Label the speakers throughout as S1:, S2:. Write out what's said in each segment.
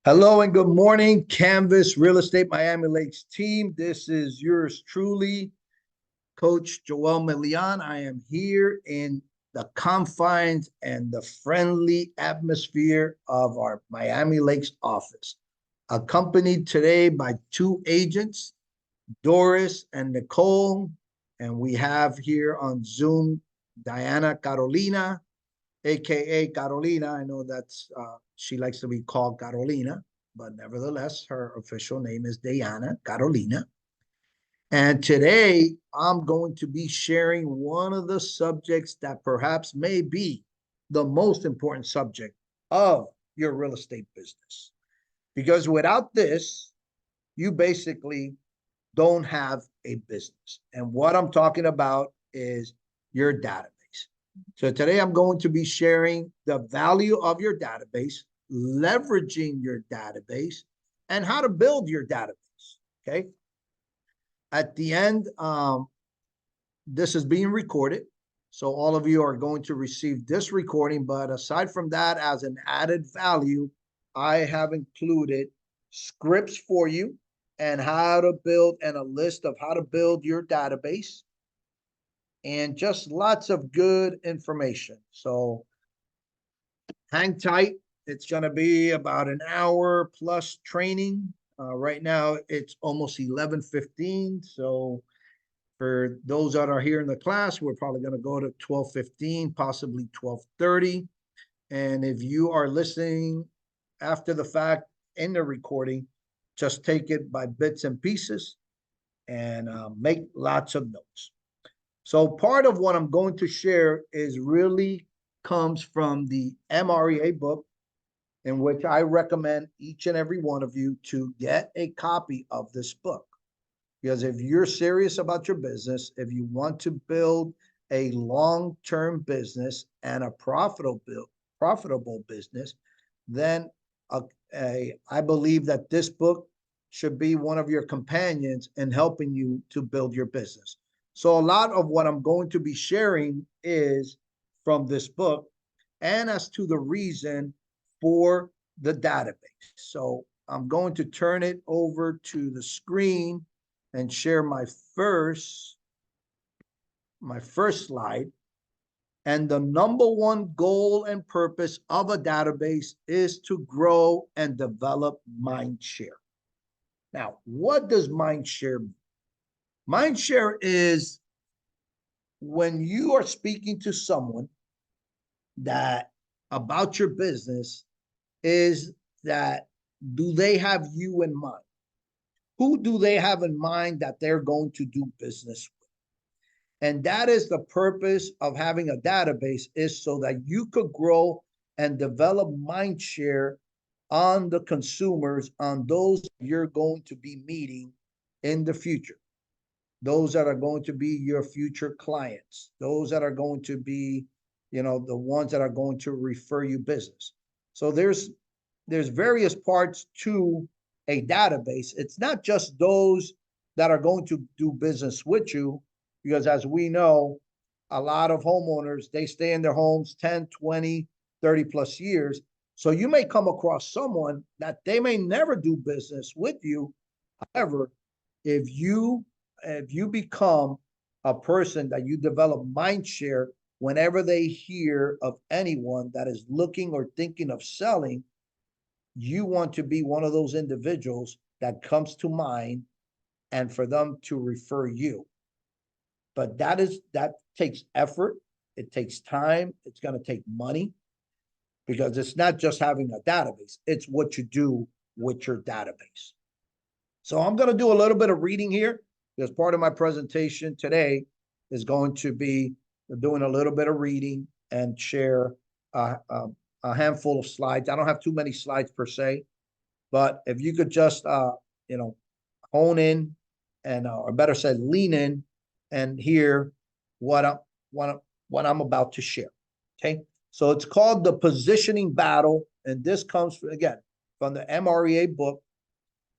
S1: Hello and good morning, Canvas Real Estate Miami Lakes team. This is yours truly, Coach Joel Milian. I am here in the confines and the friendly atmosphere of our Miami Lakes office, accompanied today by two agents, Doris and Nicole. And we have here on Zoom, Diana Carolina, aka Carolina. I know that's she likes to be called Carolina, but nevertheless, her official name is Diana Carolina. And today I'm going to be sharing one of the subjects that perhaps may be the most important subject of your real estate business. Because without this, you basically don't have a business. And what I'm talking about is your database. So today I'm going to be sharing the value of your database, leveraging your database, and how to build your database. Okay. At the end, this is being recorded. So all of you are going to receive this recording. But aside from that, as an added value, I have included scripts for you and how to build and a list of how to build your database and just lots of good information. So hang tight. It's going to be about an hour plus training. Right now, it's almost 11:15. So for those that are here in the class, we're probably going to go to 12:15, possibly 12:30. And if you are listening after the fact in the recording, just take it by bits and pieces and make lots of notes. So part of what I'm going to share is really comes from the MREA book, in which I recommend each and every one of you to get a copy of this book. Because if you're serious about your business, if you want to build a long-term business and a profitable business, then I believe that this book should be one of your companions in helping you to build your business. So a lot of what I'm going to be sharing is from this book and as to the reason for the database. So I'm going to turn it over to the screen and share my first slide. And the number one goal and purpose of a database is to grow and develop mind share. Now, what does mind share mean? Mind share is when you are speaking to someone that about your business, is that do they have you in mind? Who do they have in mind that they're going to do business with? And that is the purpose of having a database, is so that you could grow and develop mind share on the consumers, on those you're going to be meeting in the future. Those that are going to be your future clients, those that are going to be, the ones that are going to refer you business. So there's various parts to a database. It's not just those that are going to do business with you, because as we know, a lot of homeowners, they stay in their homes 10, 20, 30 plus years. So you may come across someone that they may never do business with you. However, if you become a person that you develop mind share whenever they hear of anyone that is looking or thinking of selling, you want to be one of those individuals that comes to mind and for them to refer you. But that takes effort. It takes time. It's going to take money, because it's not just having a database. It's what you do with your database. So I'm going to do a little bit of reading here, because part of my presentation today is going to be doing a little bit of reading and share a handful of slides. I don't have too many slides per se, but if you could just, hone in and, or better said, lean in and hear what I'm about to share. Okay. So it's called The Positioning Battle. And this comes from, again, from the MREA book,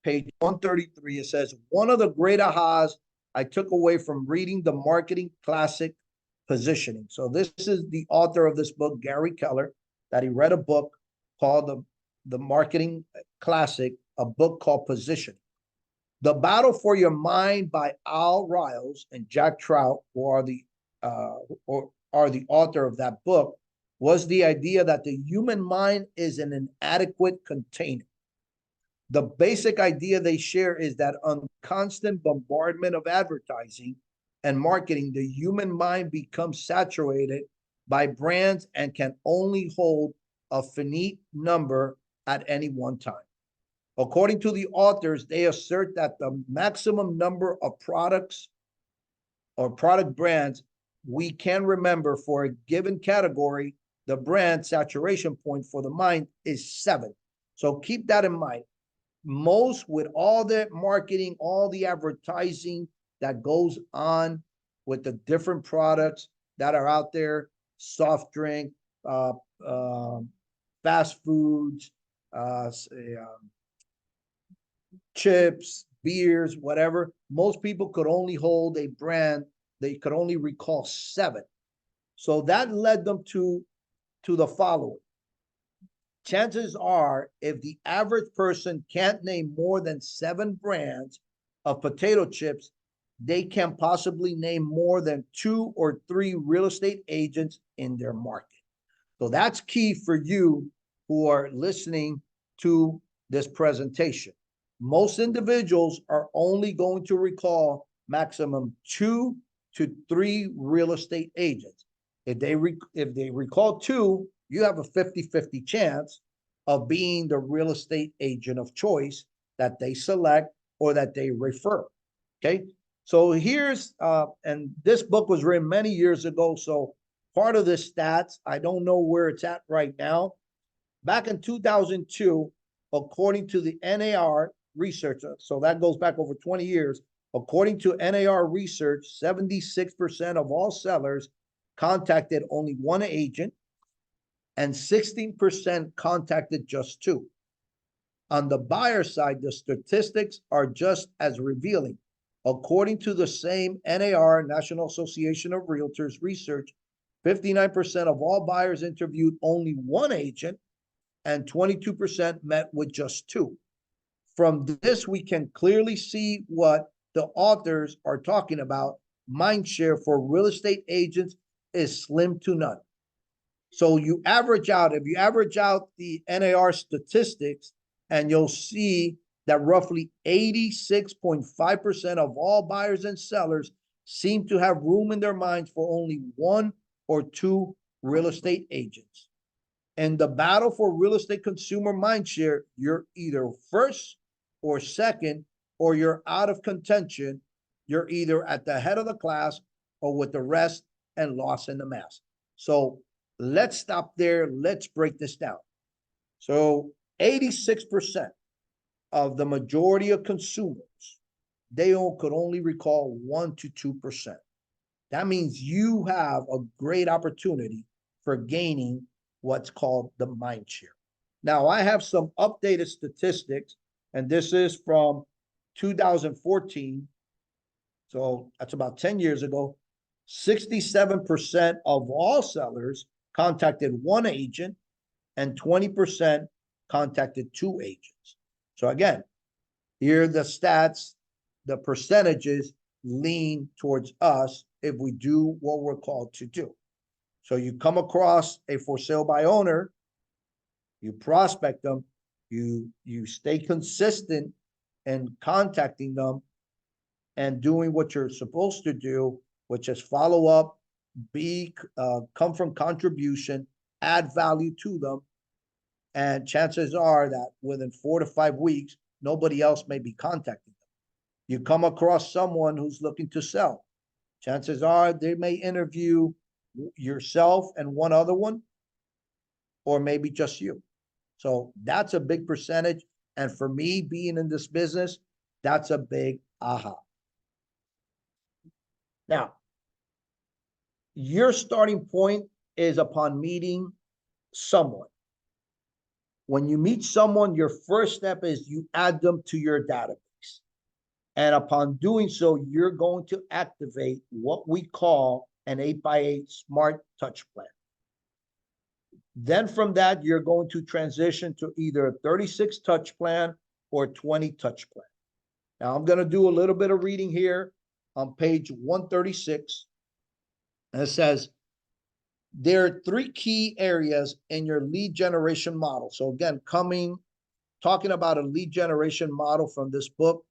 S1: page 133. It says, one of the great ahas I took away from reading the marketing classic Positioning. So this is the author of this book, Gary Keller, that he read a book called the marketing classic, a book called Positioning. The Battle for Your Mind by Al Riles and Jack Trout, who are the author of that book, was the idea that the human mind is an inadequate container. The basic idea they share is that on constant bombardment of advertising and marketing, the human mind becomes saturated by brands and can only hold a finite number at any one time. According to the authors, they assert that the maximum number of products or product brands we can remember for a given category, the brand saturation point for the mind is 7. So keep that in mind. Most, with all the marketing, all the advertising that goes on with the different products that are out there, soft drink, fast foods, chips, beers, whatever, most people could only hold a brand, they could only recall 7. So that led them to the following. Chances are, if the average person can't name more than 7 brands of potato chips, they can possibly name more than 2 or 3 real estate agents in their market. So that's key for you who are listening to this presentation. Most individuals are only going to recall maximum 2 to 3 real estate agents. If they recall 2, you have a 50-50 chance of being the real estate agent of choice that they select or that they refer. Okay. So here's, and this book was written many years ago. So part of the stats, I don't know where it's at right now. Back in 2002, according to the NAR research, so that goes back over 20 years, according to NAR research, 76% of all sellers contacted only 1 agent, and 16% contacted just 2. On the buyer side, the statistics are just as revealing. According to the same NAR, National Association of Realtors research, 59% of all buyers interviewed only 1 agent, and 22% met with just 2. From this, we can clearly see what the authors are talking about. Mindshare for real estate agents is slim to none. So you average out, if you average out the NAR statistics, and you'll see that roughly 86.5% of all buyers and sellers seem to have room in their minds for only 1 or 2 real estate agents. In the battle for real estate consumer mindshare, you're either first or second, or you're out of contention. You're either at the head of the class or with the rest and lost in the mass. So let's stop there. Let's break this down. So 86% of the majority of consumers, they could only recall 1 to 2%. That means you have a great opportunity for gaining what's called the mind share. Now, I have some updated statistics, and this is from 2014. So that's about 10 years ago. 67% of all sellers contacted 1 agent, and 20% contacted 2 agents. So again, here are the stats, the percentages lean towards us if we do what we're called to do. So you come across a for sale by owner, you prospect them, you stay consistent in contacting them and doing what you're supposed to do, which is follow up, come from contribution, add value to them. And chances are that within 4 to 5 weeks, nobody else may be contacting them. You come across someone who's looking to sell. Chances are they may interview yourself and 1 other one, or maybe just you. So that's a big percentage. And for me, being in this business, that's a big aha. Now, your starting point is upon meeting someone. When you meet someone, your first step is you add them to your database. And upon doing so, you're going to activate what we call an 8x8 smart touch plan. Then from that, you're going to transition to either a 36 touch plan or 20 touch plan. Now I'm going to do a little bit of reading here on page 136. And it says, there are three key areas in your lead generation model. So again, talking about a lead generation model from this book.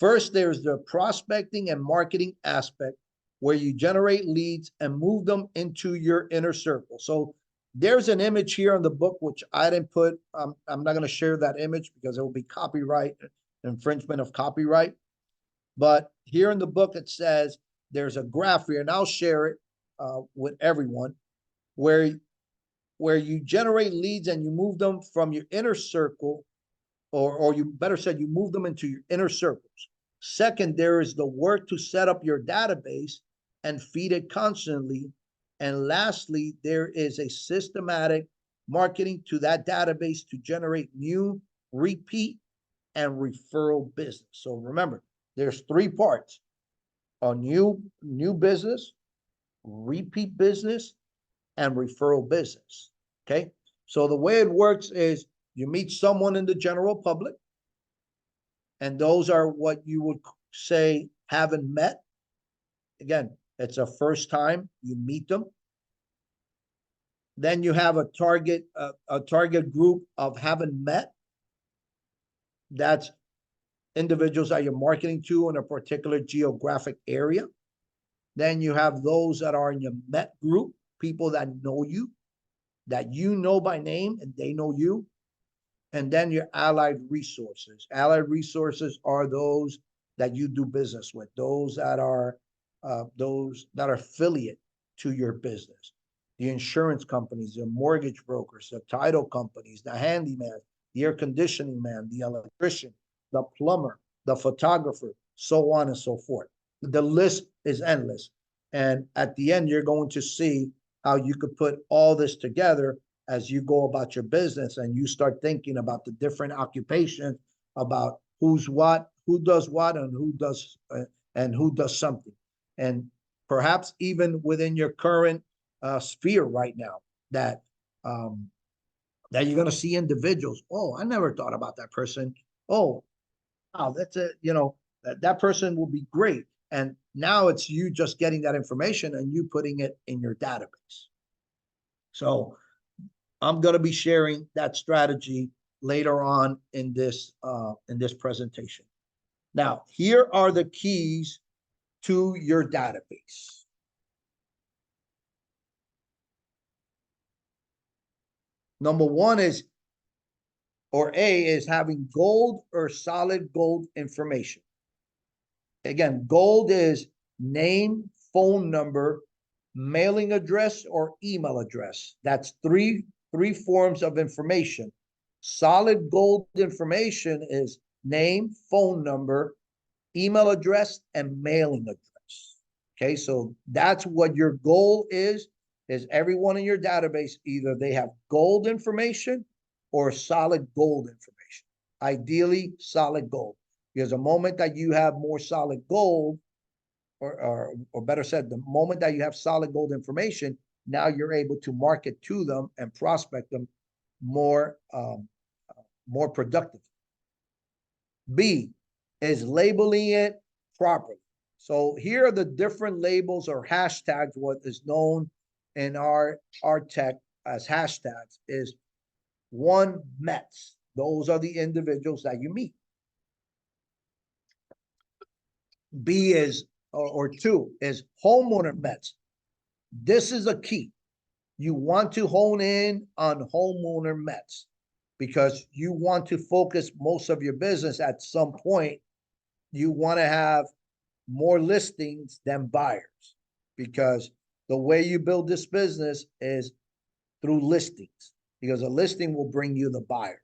S1: First, there's the prospecting and marketing aspect where you generate leads and move them into your inner circle. So there's an image here in the book, which I didn't put. I'm not going to share that image because it will be copyright infringement of copyright. But here in the book, it says there's a graph here, and I'll share it with everyone, where you generate leads and you move them from your inner circle, or you better said, you move them into your inner circles. Second, there is the work to set up your database and feed it constantly. And lastly, there is a systematic marketing to that database to generate new, repeat, and referral business. So remember, there's three parts: a new business, repeat business, and referral business. Okay. So the way it works is you meet someone in the general public, and those are what you would say haven't met. Again, it's a first time you meet them. Then you have a target group of haven't met. That's individuals that you're marketing to in a particular geographic area. Then you have those that are in your met group, people that know you, that you know by name and they know you. And then your allied resources. Allied resources are those that you do business with, those that are affiliate to your business. The insurance companies, the mortgage brokers, the title companies, the handyman, the air conditioning man, the electrician, the plumber, the photographer, so on and so forth. The list is endless. And at the end, you're going to see how you could put all this together as you go about your business and you start thinking about the different occupations, about who's what, who does what, and who does something. And perhaps even within your current sphere right now, that you're going to see individuals. Oh, I never thought about that person. Oh, wow, that's it. That person will be great. And now it's you just getting that information and you putting it in your database. So I'm going to be sharing that strategy later on in this presentation. Now, here are the keys to your database. Number one is, or A, is having gold or solid gold information. Again, gold is name, phone number, mailing address, or email address. That's three forms of information. Solid gold information is name, phone number, email address, and mailing address. Okay, so that's what your goal is everyone in your database, either they have gold information or solid gold information. Ideally, solid gold. Because the moment that you have more solid gold, or better said, the moment that you have solid gold information, now you're able to market to them and prospect them more productively. B is labeling it properly. So here are the different labels or hashtags. What is known in our tech as hashtags is: one, Mets. Those are the individuals that you meet. B is, or two, is homeowner Mets. This is a key. You want to hone in on homeowner Mets because you want to focus most of your business at some point. You want to have more listings than buyers, because the way you build this business is through listings, because a listing will bring you the buyers.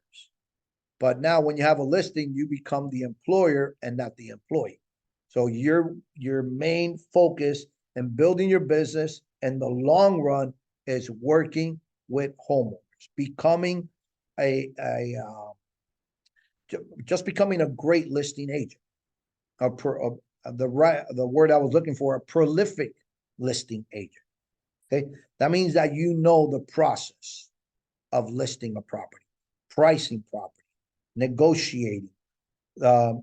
S1: But now when you have a listing, you become the employer and not the employee. So your main focus in building your business in the long run is working with homeowners, becoming just becoming a great listing agent. The word I was looking for, a prolific listing agent. Okay, that means that you know the process. of listing a property, pricing property, negotiating, the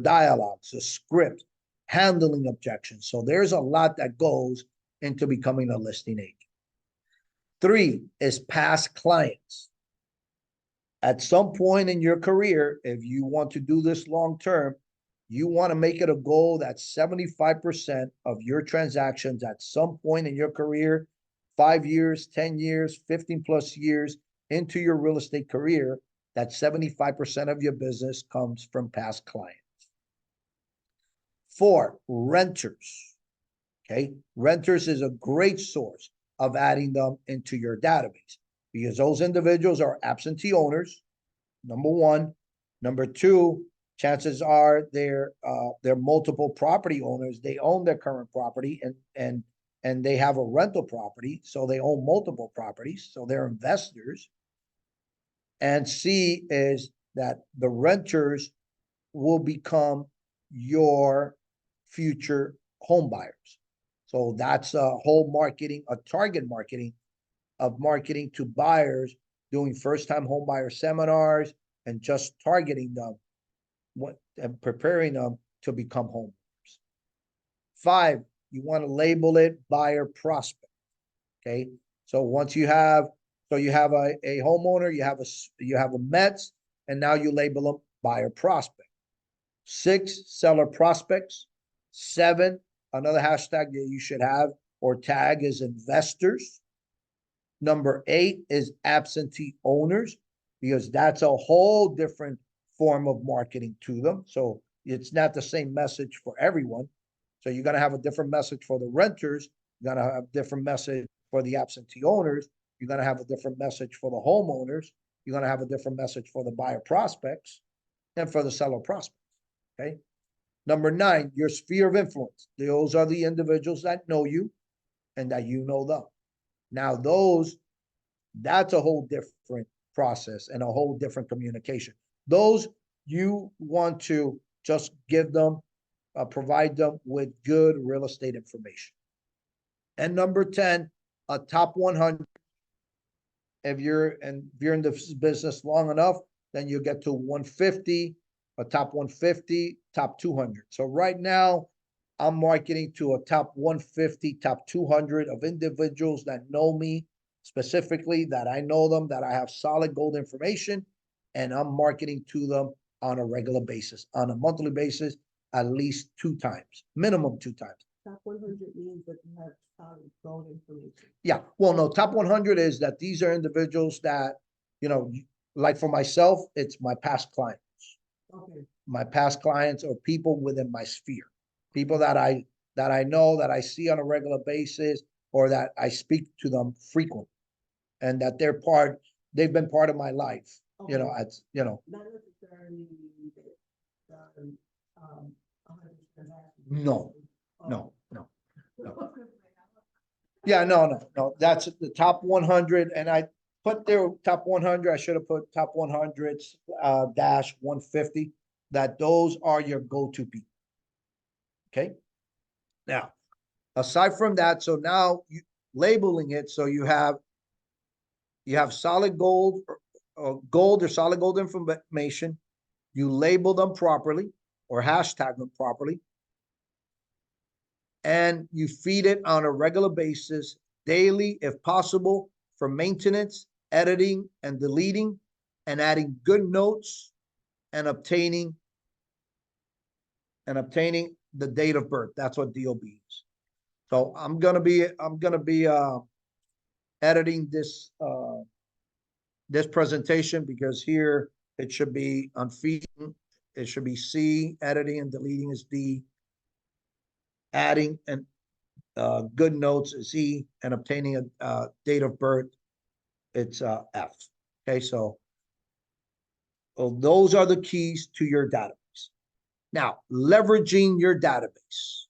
S1: dialogues, the script, handling objections. So there's a lot that goes into becoming a listing agent. 3 is past clients. At some point in your career, if you want to do this long term, you want to make it a goal that 75% of your transactions at some point in your career, 5 years, 10 years, 15 plus years into your real estate career, that 75% of your business comes from past clients. 4, renters. Okay, renters is a great source of adding them into your database because those individuals are absentee owners, number 1. Number 2, chances are they're multiple property owners. They own their current property and they have a rental property, so they own multiple properties, so they're investors. And C is that the renters will become your future home buyers. So that's a whole marketing, a target marketing of marketing to buyers, doing first-time home buyer seminars and just targeting them and preparing them to become homeowners. 5, you want to label it buyer prospect. Okay, so once you have, so you have a homeowner, you have a Mets, and now you label them buyer prospect. 6, seller prospects. 7, another hashtag that you should have or tag is investors. Number 8 is absentee owners, because that's a whole different form of marketing to them. So it's not the same message for everyone. So you're going to have a different message for the renters. You're going to have a different message for the absentee owners. You're going to have a different message for the homeowners. You're going to have a different message for the buyer prospects and for the seller prospects. Okay. Number 9, your sphere of influence. Those are the individuals that know you and that you know them. Now that's a whole different process and a whole different communication. Those you want to just give them, provide them with good real estate information. And number 10, a top 100. If you're in this business long enough, then you get to 150, a top 150, top 200. So right now, I'm marketing to a top 150, top 200 of individuals that know me specifically, that I know them, that I have solid gold information, and I'm marketing to them on a regular basis, on a monthly basis, at least 2 times, minimum 2 times.
S2: Top 100 means that you have solid gold information.
S1: Yeah, well, no, top 100 is that these are individuals that, like for myself, it's my past clients.
S2: Okay.
S1: My past clients or people within my sphere, people that I know, that I see on a regular basis, or that I speak to them frequently, and that they've been part of my life.
S2: Okay.
S1: Not
S2: necessarily that 100 transactions.
S1: No. Yeah, no. That's the top 100, and I put their top 100. I should have put top 100 dash 150. That those are your go-to people. Okay. Now, aside from that, so now you labeling it, so you have solid gold or solid gold information. You label them properly or hashtag them properly, and you feed it on a regular basis, daily, if possible, for maintenance, editing, and deleting, and adding good notes and obtaining the date of birth. That's what DOB is. So I'm gonna be editing this presentation, because here it should be on feeding, it should be C, editing and deleting is D, adding and good notes is E, and obtaining a date of birth, it's F. Okay, so those are the keys to your database. Now, leveraging your database.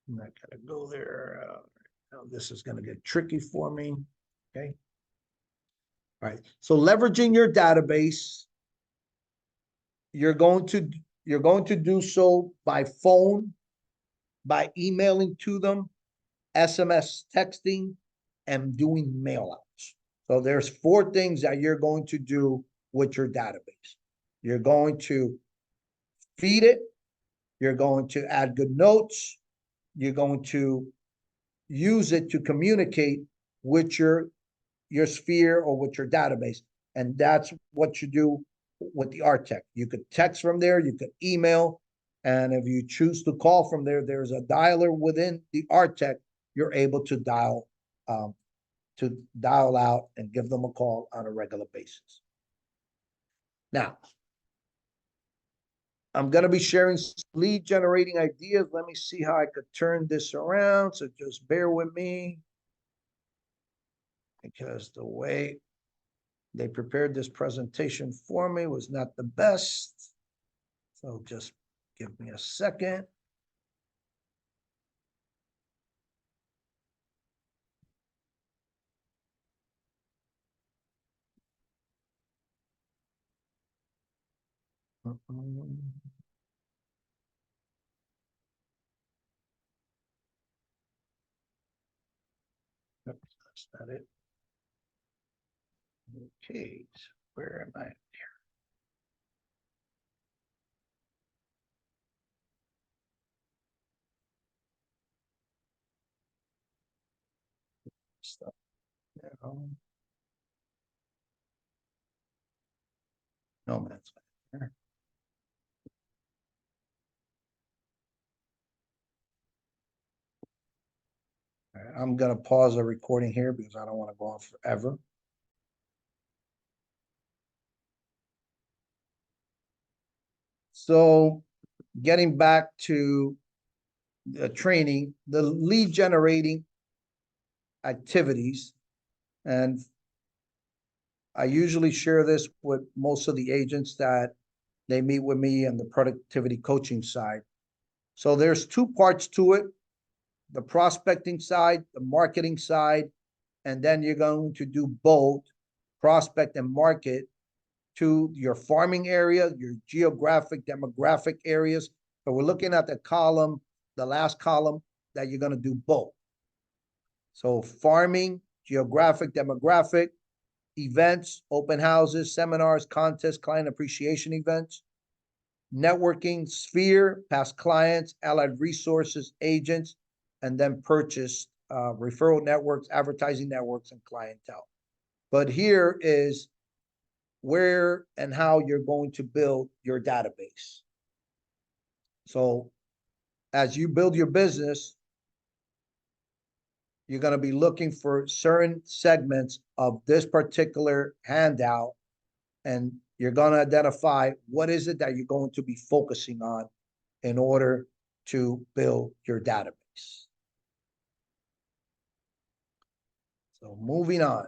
S1: I'm not gonna go there. This is gonna get tricky for me. Okay. All right. So leveraging your database, you're going to do so by phone, by emailing to them, SMS texting, and doing mail outs. So there's 4 things that you're going to do with your database. You're going to feed it. You're going to add good notes. You're going to use it to communicate with your sphere or with your database. And that's what you do with the RTech. You could text from there, you could email, and if you choose to call from there, there's a dialer within the RTech. You're able to dial out and give them a call on a regular basis. Now, I'm going to be sharing lead generating ideas. Let me see how I could turn this around. So just bear with me, because the way they prepared this presentation for me was not the best. So just give me a second. That's not it. Okay, so where am I? Stuff. No, that's there. All right, I'm gonna pause the recording here because I don't want to go on forever. So getting back to the training, the lead generating activities, and I usually share this with most of the agents that they meet with me on the productivity coaching side. So there's 2 parts to it: the prospecting side, the marketing side, and then you're going to do both prospect and market to your farming area, your geographic, demographic areas. So we're looking at the column, the last column, that you're going to do both. So farming, geographic, demographic, events, open houses, seminars, contests, client appreciation events, networking, sphere, past clients, allied resources, agents, and then purchase, referral networks, advertising networks, and clientele. But here is where and how you're going to build your database. So as you build your business, you're going to be looking for certain segments of this particular handout, and you're going to identify what is it that you're going to be focusing on in order to build your database. So moving on.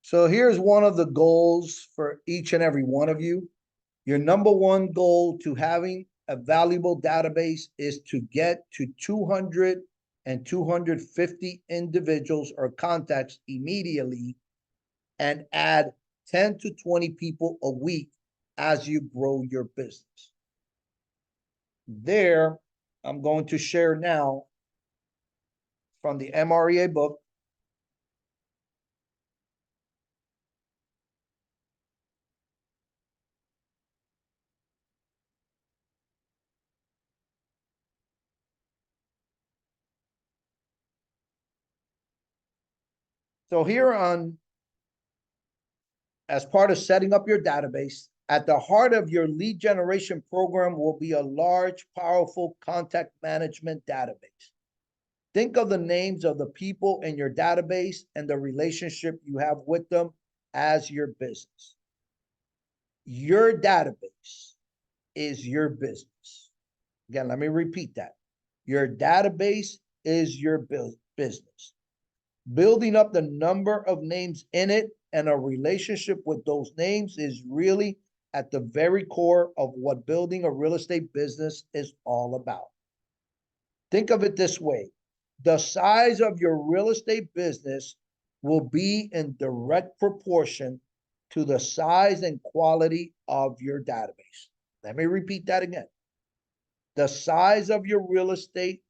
S1: So here's one of the goals for each and every one of you. Your number 1 goal to having a valuable database is to get to 200 and 250 individuals or contacts immediately, and add 10 to 20 people a week as you grow your business. There, I'm going to share now from the MREA book. So here on, as part of setting up your database, at the heart of your lead generation program will be a large, powerful contact management database. Think of the names of the people in your database and the relationship you have with them as your business. Your database is your business. Again, let me repeat that. Your database is your business. Building up the number of names in it and a relationship with those names is really at the very core of what building a real estate business is all about. Think of it this way: the size of your real estate business will be in direct proportion to the size and quality of your database. Let me repeat that again. The size of your real estate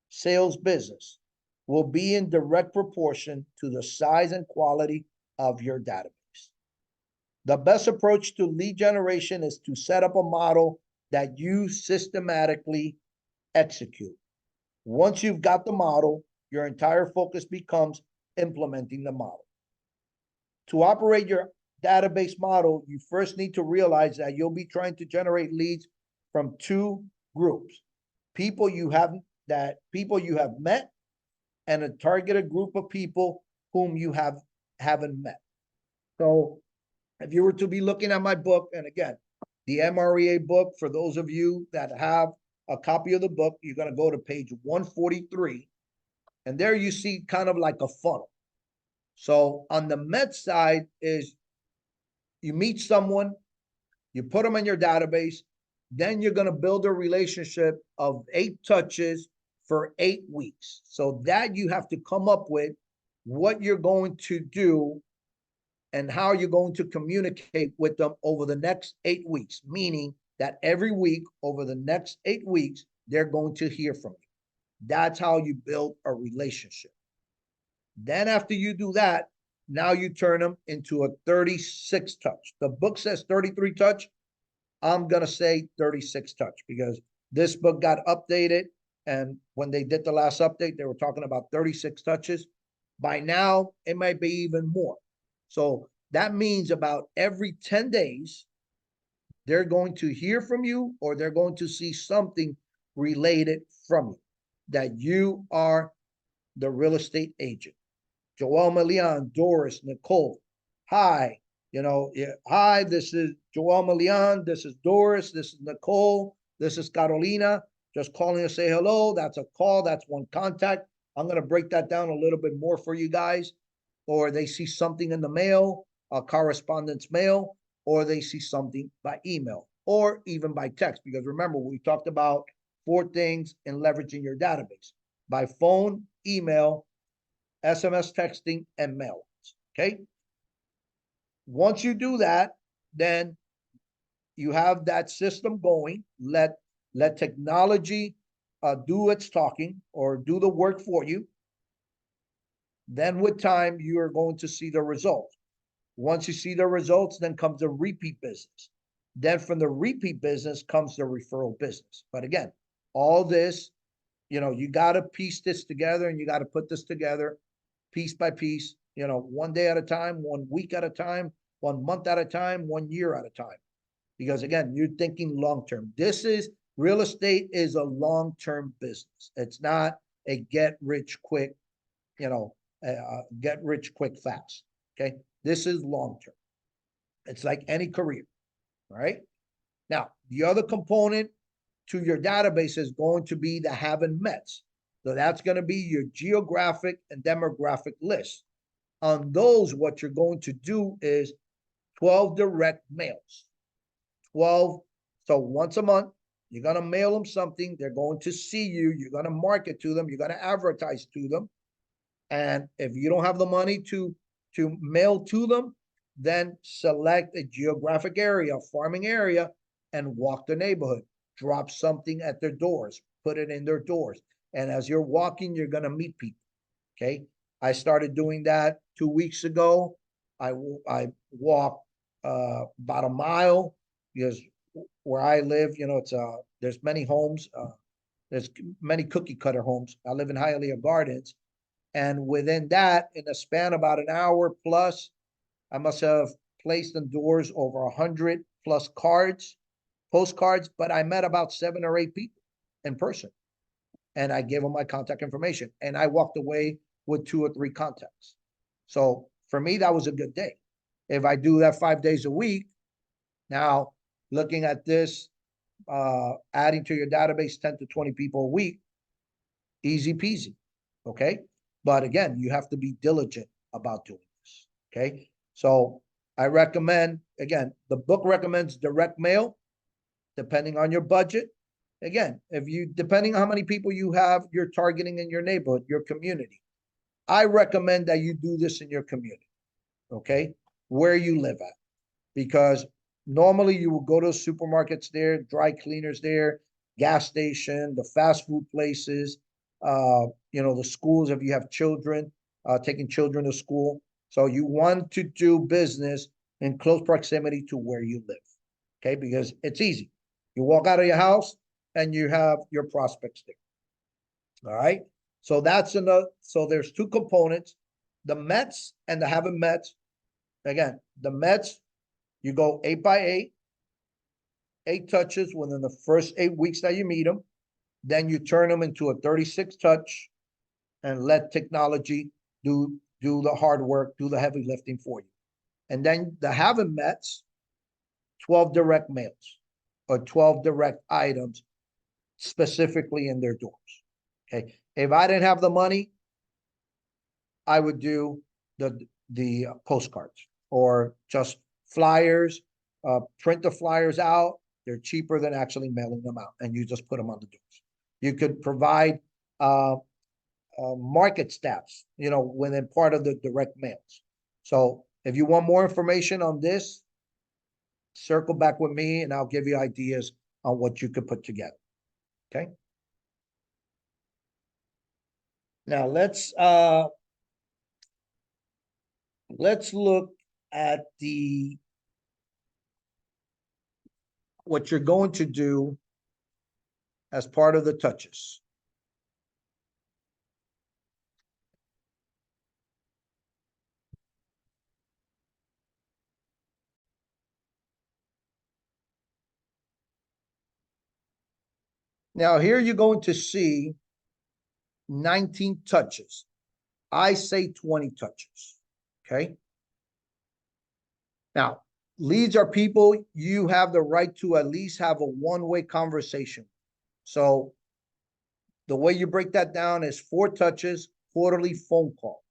S1: sales business will be in direct proportion to the size and quality of your database. The best approach to lead generation is to set up a model that you systematically execute. Once you've got the model, your entire focus becomes implementing the model. To operate your database model, you first need to realize that you'll be trying to generate leads from two groups. People you have met, and a targeted group of people whom you haven't met. So if you were to be looking at my book, and again, the MREA book, for those of you that have a copy of the book, you're going to go to page 143, and there you see kind of like a funnel. So on the Met side is you meet someone, you put them in your database, then you're going to build a relationship of 8 touches for 8 weeks. So that you have to come up with what you're going to do and how you're going to communicate with them over the next 8 weeks, meaning that every week over the next 8 weeks, they're going to hear from you. That's how you build a relationship. Then after you do that, now you turn them into a 36 touch. The book says 33 touch. I'm going to say 36 touch because this book got updated. And when they did the last update, they were talking about 36 touches. By now, it might be even more. So that means about every 10 days, they're going to hear from you or they're going to see something related from you, that you are the real estate agent. Joel, Milian, Doris, Nicole. Hi, hi, this is Joel Milian. This is Doris. This is Nicole. This is Carolina. Just calling to say hello. That's a call. That's one contact. I'm going to break that down a little bit more for you guys. Or they see something in the mail, a correspondence mail, or they see something by email or even by text. Because remember, we talked about 4 things in leveraging your database: by phone, email, SMS texting, and mail. Okay. Once you do that, then you have that system going. Let technology do its talking or do the work for you. Then with time, you are going to see the results. Once you see the results, then comes the repeat business. Then from the repeat business comes the referral business. But again, all this, you got to piece this together and you got to put this together piece by piece, one day at a time, 1 week at a time, 1 month at a time, 1 year at a time. Because again, you're thinking long-term. Real estate is a long-term business. It's not a get rich quick, get rich quick fast. Okay. This is long-term. It's like any career, right? Now, the other component to your database is going to be the haven't mets. So that's going to be your geographic and demographic list. On those, what you're going to do is 12 direct mails. 12. So once a month, you're going to mail them something. They're going to see you. You're going to market to them. You're going to advertise to them. And if you don't have the money to mail to them, then select a geographic area, farming area, and walk the neighborhood. Drop something at their doors. Put it in their doors. And as you're walking, you're going to meet people. Okay. I started doing that 2 weeks ago. I walked about a mile because where I live, there's many homes. There's many cookie cutter homes. I live in Hialeah Gardens. And within that, in a span about an hour plus, I must have placed in doors over 100 plus postcards, but I met about 7 or 8 people in person. And I gave them my contact information. And I walked away with 2 or 3 contacts. So for me, that was a good day. If I do that 5 days a week, now looking at this, adding to your database 10 to 20 people a week, easy peasy. Okay. But again, you have to be diligent about doing this. Okay. So I recommend, again, the book recommends direct mail, depending on your budget. Again, depending on how many people you're targeting in your neighborhood, your community. I recommend that you do this in your community. Okay. where you live at. Because normally you will go to supermarkets there, dry cleaners there, gas station, the fast food places, the schools if you have children, taking children to school. So you want to do business in close proximity to where you live, okay? Because it's easy. You walk out of your house and you have your prospects there, all right? So that's enough. So there's two components, the Mets and the haven't Mets. Again, the Mets, you go 8x8, 8 touches within the first 8 weeks that you meet them. Then you turn them into a 36 touch and let technology do the hard work, do the heavy lifting for you. And then the haven't Mets, 12 direct mails or 12 direct items specifically in their doors. Okay. If I didn't have the money, I would do the postcards or just flyers, print the flyers out. They're cheaper than actually mailing them out, and you just put them on the doors. You could provide market stats, within part of the direct mails. So if you want more information on this, circle back with me and I'll give you ideas on what you could put together. Okay. Now let's look at what you're going to do as part of the touches. Now here you're going to see 19 touches. I say 20 touches, okay? Now, leads are people you have the right to at least have a one-way conversation. So the way you break that down is 4 touches, quarterly phone call.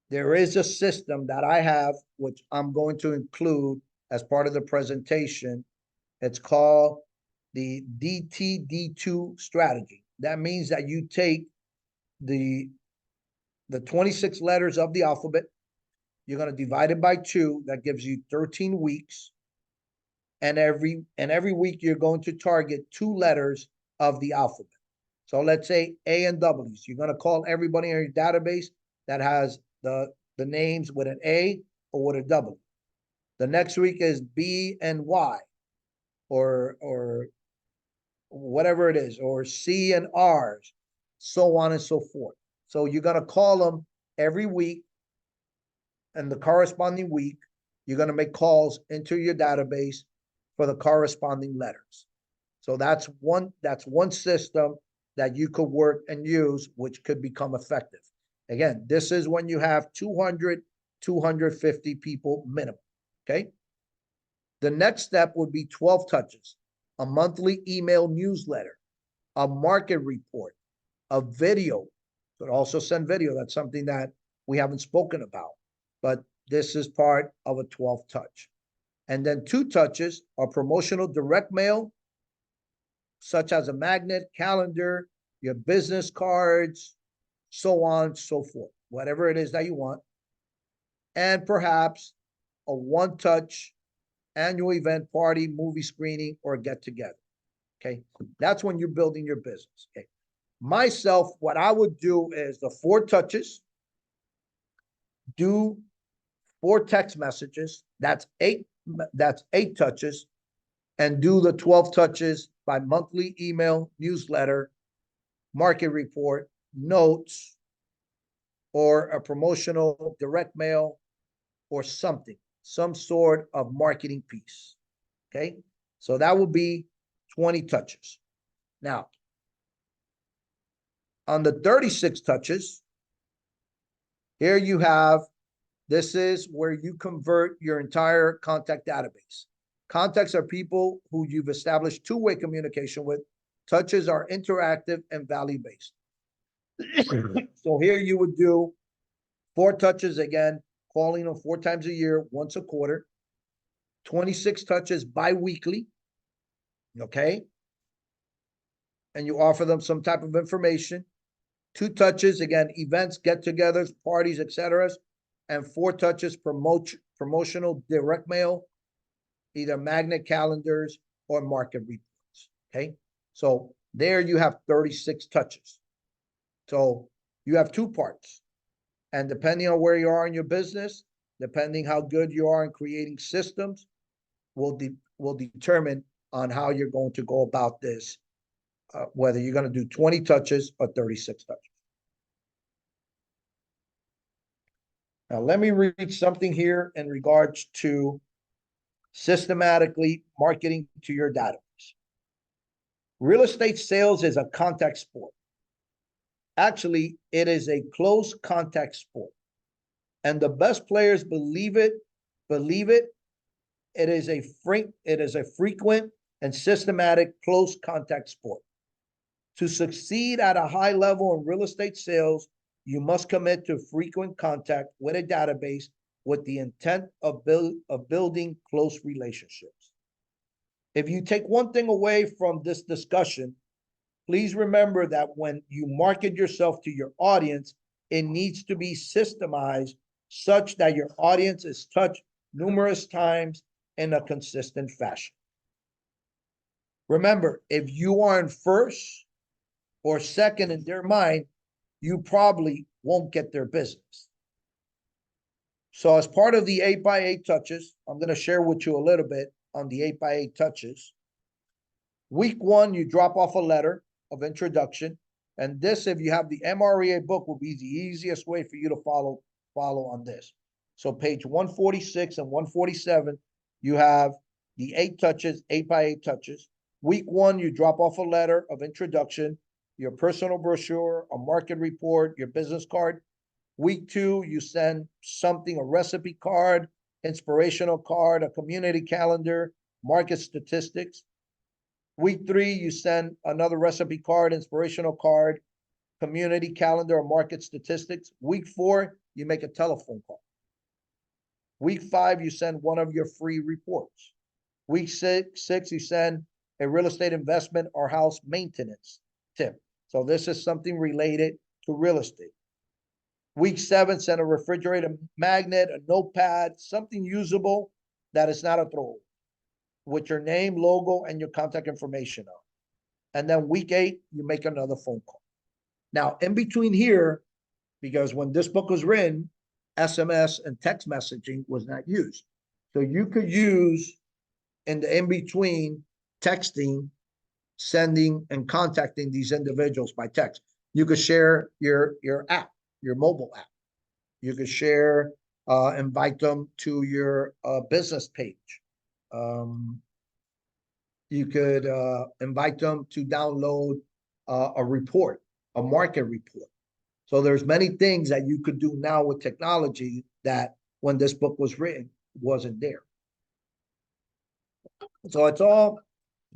S1: There is a system that I have, which I'm going to include as part of the presentation. It's called the DTD2 strategy. That means that you take the 26 letters of the alphabet, you're going to divide it by 2. That gives you 13 weeks. And every week you're going to target 2 letters of the alphabet. So let's say A and W's. You're going to call everybody in your database that has the names with an A or with a W. The next week is B and Y, or whatever it is, or C and R's, so on and so forth. So you're going to call them every week, and the corresponding week, you're going to make calls into your database for the corresponding letters. So that's one system that you could work and use, which could become effective. Again, this is when you have 200, 250 people minimum, okay? The next step would be 12 touches, a monthly email newsletter, a market report, a video. Could also send video. That's something that we haven't spoken about, but this is part of a 12 touch. And then 2 touches are promotional direct mail, such as a magnet, calendar, your business cards, so on, so forth, whatever it is that you want. And perhaps a 1-touch annual event, party, movie screening, or get together. Okay. That's when you're building your business. Okay. Myself, what I would do is the 4 touches, do 4 text messages. That's 8 touches, and do the 12 touches by monthly email, newsletter, market report, notes, or a promotional direct mail, or something, some sort of marketing piece. Okay. So that would be 20 touches. Now, on the 36 touches, here you have, this is where you convert your entire contact database. Contacts are people who you've established 2-way communication with. Touches are interactive and value-based. So here you would do 4 touches, again, calling them 4 times a year, once a quarter. 26 touches bi-weekly, okay? And you offer them some type of information. 2 touches, again, events, get-togethers, parties, etc. And 4 touches, promotional direct mail, either magnet calendars or market reports. Okay. So there you have 36 touches. So you have two parts. And depending on where you are in your business, depending how good you are in creating systems, will determine on how you're going to go about this, whether you're going to do 20 touches or 36 touches. Now, let me read something here in regards to systematically marketing to your database. Real estate sales is a contact sport. Actually, it is a close contact sport. And the best players believe it. It is a frequent and systematic close contact sport. To succeed at a high level in real estate sales, you must commit to frequent contact with a database with the intent of building close relationships. If you take one thing away from this discussion, please remember that when you market yourself to your audience, it needs to be systemized such that your audience is touched numerous times in a consistent fashion. Remember, if you are in first or second in their mind, you probably won't get their business. So as part of the 8x8 touches, I'm going to share with you a little bit on the 8x8 touches. Week 1, you drop off a letter of introduction. And this, if you have the MREA book, will be the easiest way for you to follow on this. So page 146 and 147, you have the 8 touches, 8x8 touches. Week 1, you drop off a letter of introduction, your personal brochure, a market report, your business card. Week 2, you send something, a recipe card, inspirational card, a community calendar, market statistics. Week 3, you send another recipe card, inspirational card, community calendar, or market statistics. Week 4, you make a telephone call. Week 5, you send one of your free reports. Week 6, you send a real estate investment or house maintenance tip. So this is something related to real estate. Week 7, send a refrigerator magnet, a notepad, something usable that is not a throwaway, with your name, logo, and your contact information on. And then week 8, you make another phone call. Now, in between here, because when this book was written, SMS and text messaging was not used. So you could use in the in-between texting, sending, and contacting these individuals by text. You could share your app, your mobile app. You could share, invite them to your business page. You could invite them to download a report, a market report. So there's many things that you could do now with technology that when this book was written wasn't there. So it's all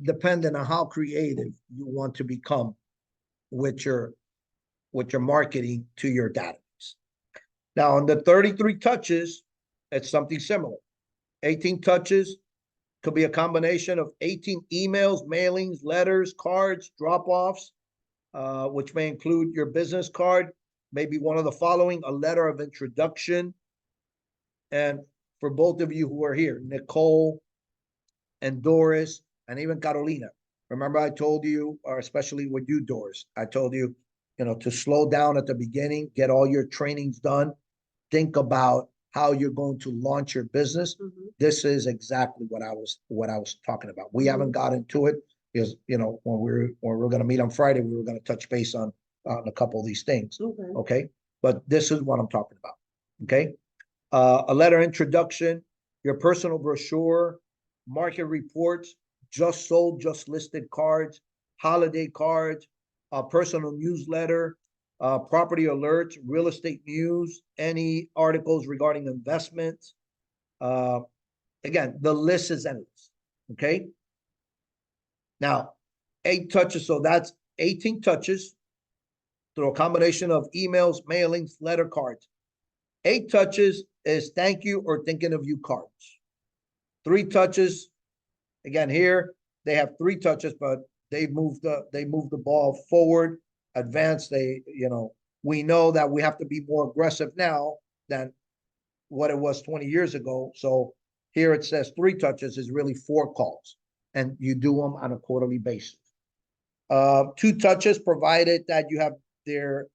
S1: dependent on how creative you want to become with your marketing to your database. Now, on the 33 touches, it's something similar. 18 touches could be a combination of 18 emails, mailings, letters, cards, drop-offs, which may include your business card, maybe one of the following, a letter of introduction. And for both of you who are here, Nicole and Doris, and even Carolina, remember I told you, or especially with you, Doris, I told you, to slow down at the beginning, get all your trainings done, think about how you're going to launch your business. Mm-hmm. This is exactly what I was talking about. We haven't got into it because when we're going to meet on Friday, we were going to touch base on a couple of these things. Okay, but this is what I'm talking about. Okay, a letter introduction, your personal brochure, market reports, just sold, just listed cards, holiday cards, a personal newsletter, property alerts, real estate news, any articles regarding investments. Again, the list is endless. Okay. Now, 8 touches. So that's 18 touches through a combination of emails, mailings, letter cards. 8 touches is thank you or thinking of you cards. 3 touches. Again, here they have 3 touches, but they moved the ball forward, advanced. We know that we have to be more aggressive now than what it was 20 years ago. So here it says 3 touches is really 4 calls, and you do them on a quarterly basis. 2 touches, provided that you have their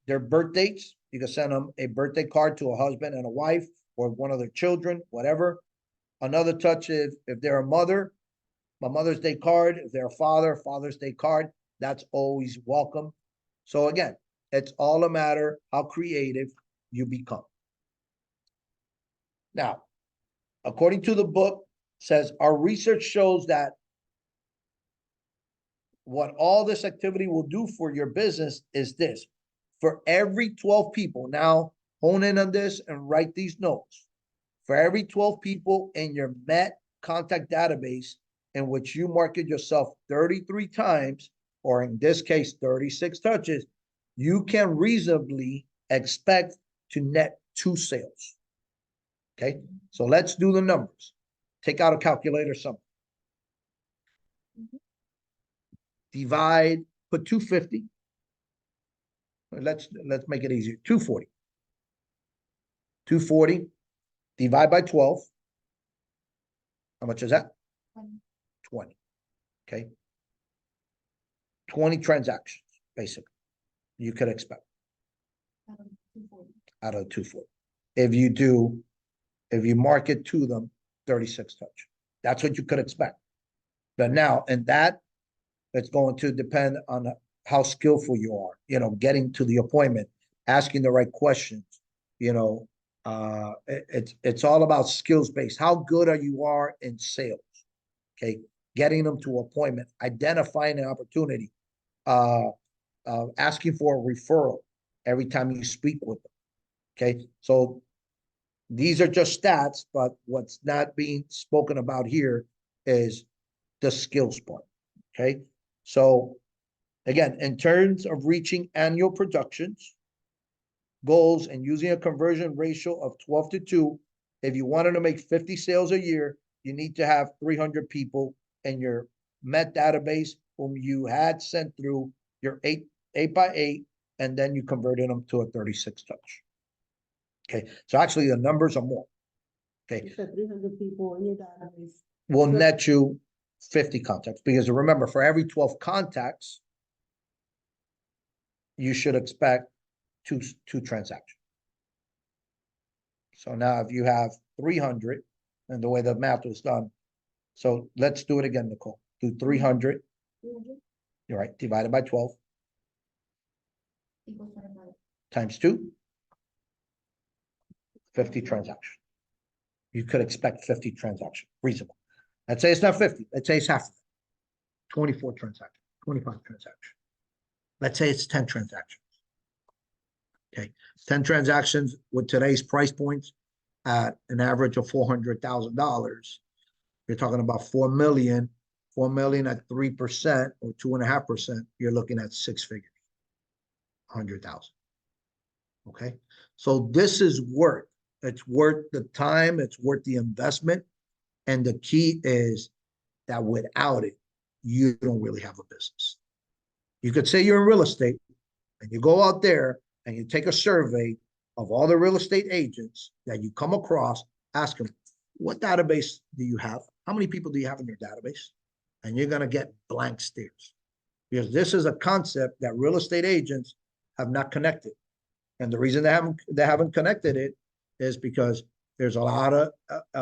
S1: birth dates. You can send them a birthday card to a husband and a wife or one of their children, whatever. Another touch if they're a mother, a Mother's Day card. If they're a father, Father's Day card. That's always welcome. So again, it's all a matter how creative you become. Now, according to the book, says our research shows that what all this activity will do for your business is this. For every 12 people, now hone in on this and write these notes. For every 12 people in your Met contact database in which you market yourself 33 times, or in this case, 36 touches, you can reasonably expect to net 2 sales. Okay, so let's do the numbers. Take out a calculator somewhere. Divide, put 250. Let's make it easier. 240. 240 divide by 12. How much is that? 20. Okay. 20 transactions, basically, you could expect out of 240. If you market to them 36 touch, that's what you could expect. But now, and that, it's going to depend on how skillful you are, you know, getting to the appointment, asking the right questions, you know, it's all about skills based. How good are you in sales? Okay. Getting them to appointment, identifying an opportunity, asking for a referral every time you speak with them. Okay. So these are just stats, but what's not being spoken about here is the skills part. Okay. So again, in terms of reaching annual productions, goals, and using a conversion ratio of 12:2, if you wanted to make 50 sales a year, you need to have 300 people in your Met database whom you had sent through your 8x8, and then you converted them to a 36 touch. Okay, so actually the numbers are more. Okay,
S2: You said 300 people in your database.
S1: will net you 50 contacts, because remember, for every 12 contacts, you should expect two transactions. So now if you have 300, and the way the math was done, so let's do it again, Nicole. Do 300, you're right, divided by 12 times 2, 50 transactions. You could expect 50 transactions, reasonable. Let's say it's not 50, let's say it's half of it. 24 transactions, 25 transactions. Let's say it's 10 transactions. Okay, 10 transactions with today's price points at an average of $400,000. You're talking about 4 million. 4 million at 3% or 2.5%. You're looking at 6 figures, 100,000. Okay, so this is worth. It's worth the time. It's worth the investment, and the key is that without it, you don't really have a business. You could say you're in real estate, and you go out there and you take a survey of all the real estate agents that you come across, ask them, what database do you have? How many people do you have in your database? And you're going to get blank stares, because this is a concept that real estate agents have not connected. And the reason they haven't connected it is because there's a lot of